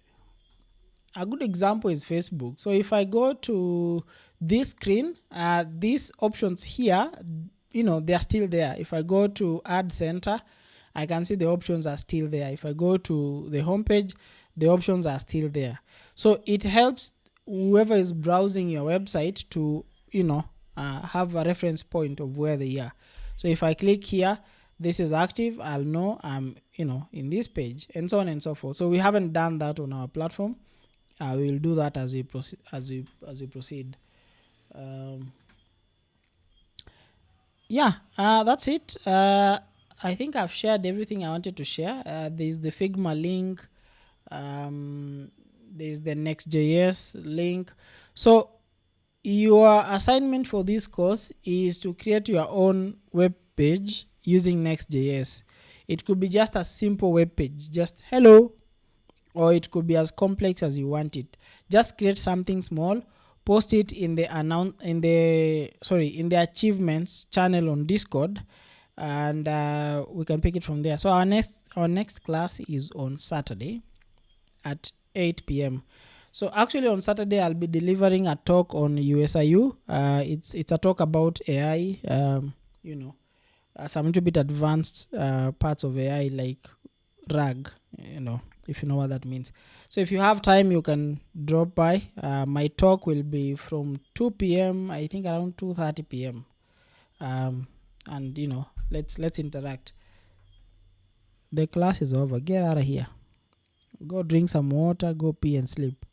A good example is Facebook. So if I go to this screen, these options here, they are still there. If I go to Ad Center, I can see the options are still there. If I go to the homepage, the options are still there. So it helps whoever is browsing your website to, have a reference point of where they are. So if I click here, this is active, I'll know I'm, in this page, and so on and so forth. So we haven't done that on our platform. We will do that as we proceed. That's it. I think I've shared everything I wanted to share. There's the Figma link. There's the Next.js link. So your assignment for this course is to create your own web page using Next.js. It could be just a simple web page, just hello, or it could be as complex as you want it. Just create something small, post it in the achievements channel on Discord, and we can pick it from there. So our next class is on Saturday at 8 p.m. So actually on Saturday I'll be delivering a talk on USIU. It's a talk about AI, some little bit advanced parts of AI like RAG, if you know what that means. So if you have time, you can drop by. My talk will be from 2 p.m. I think around 2:30 p.m. And let's interact. The class is over. Get out of here. Go drink some water, go pee and sleep.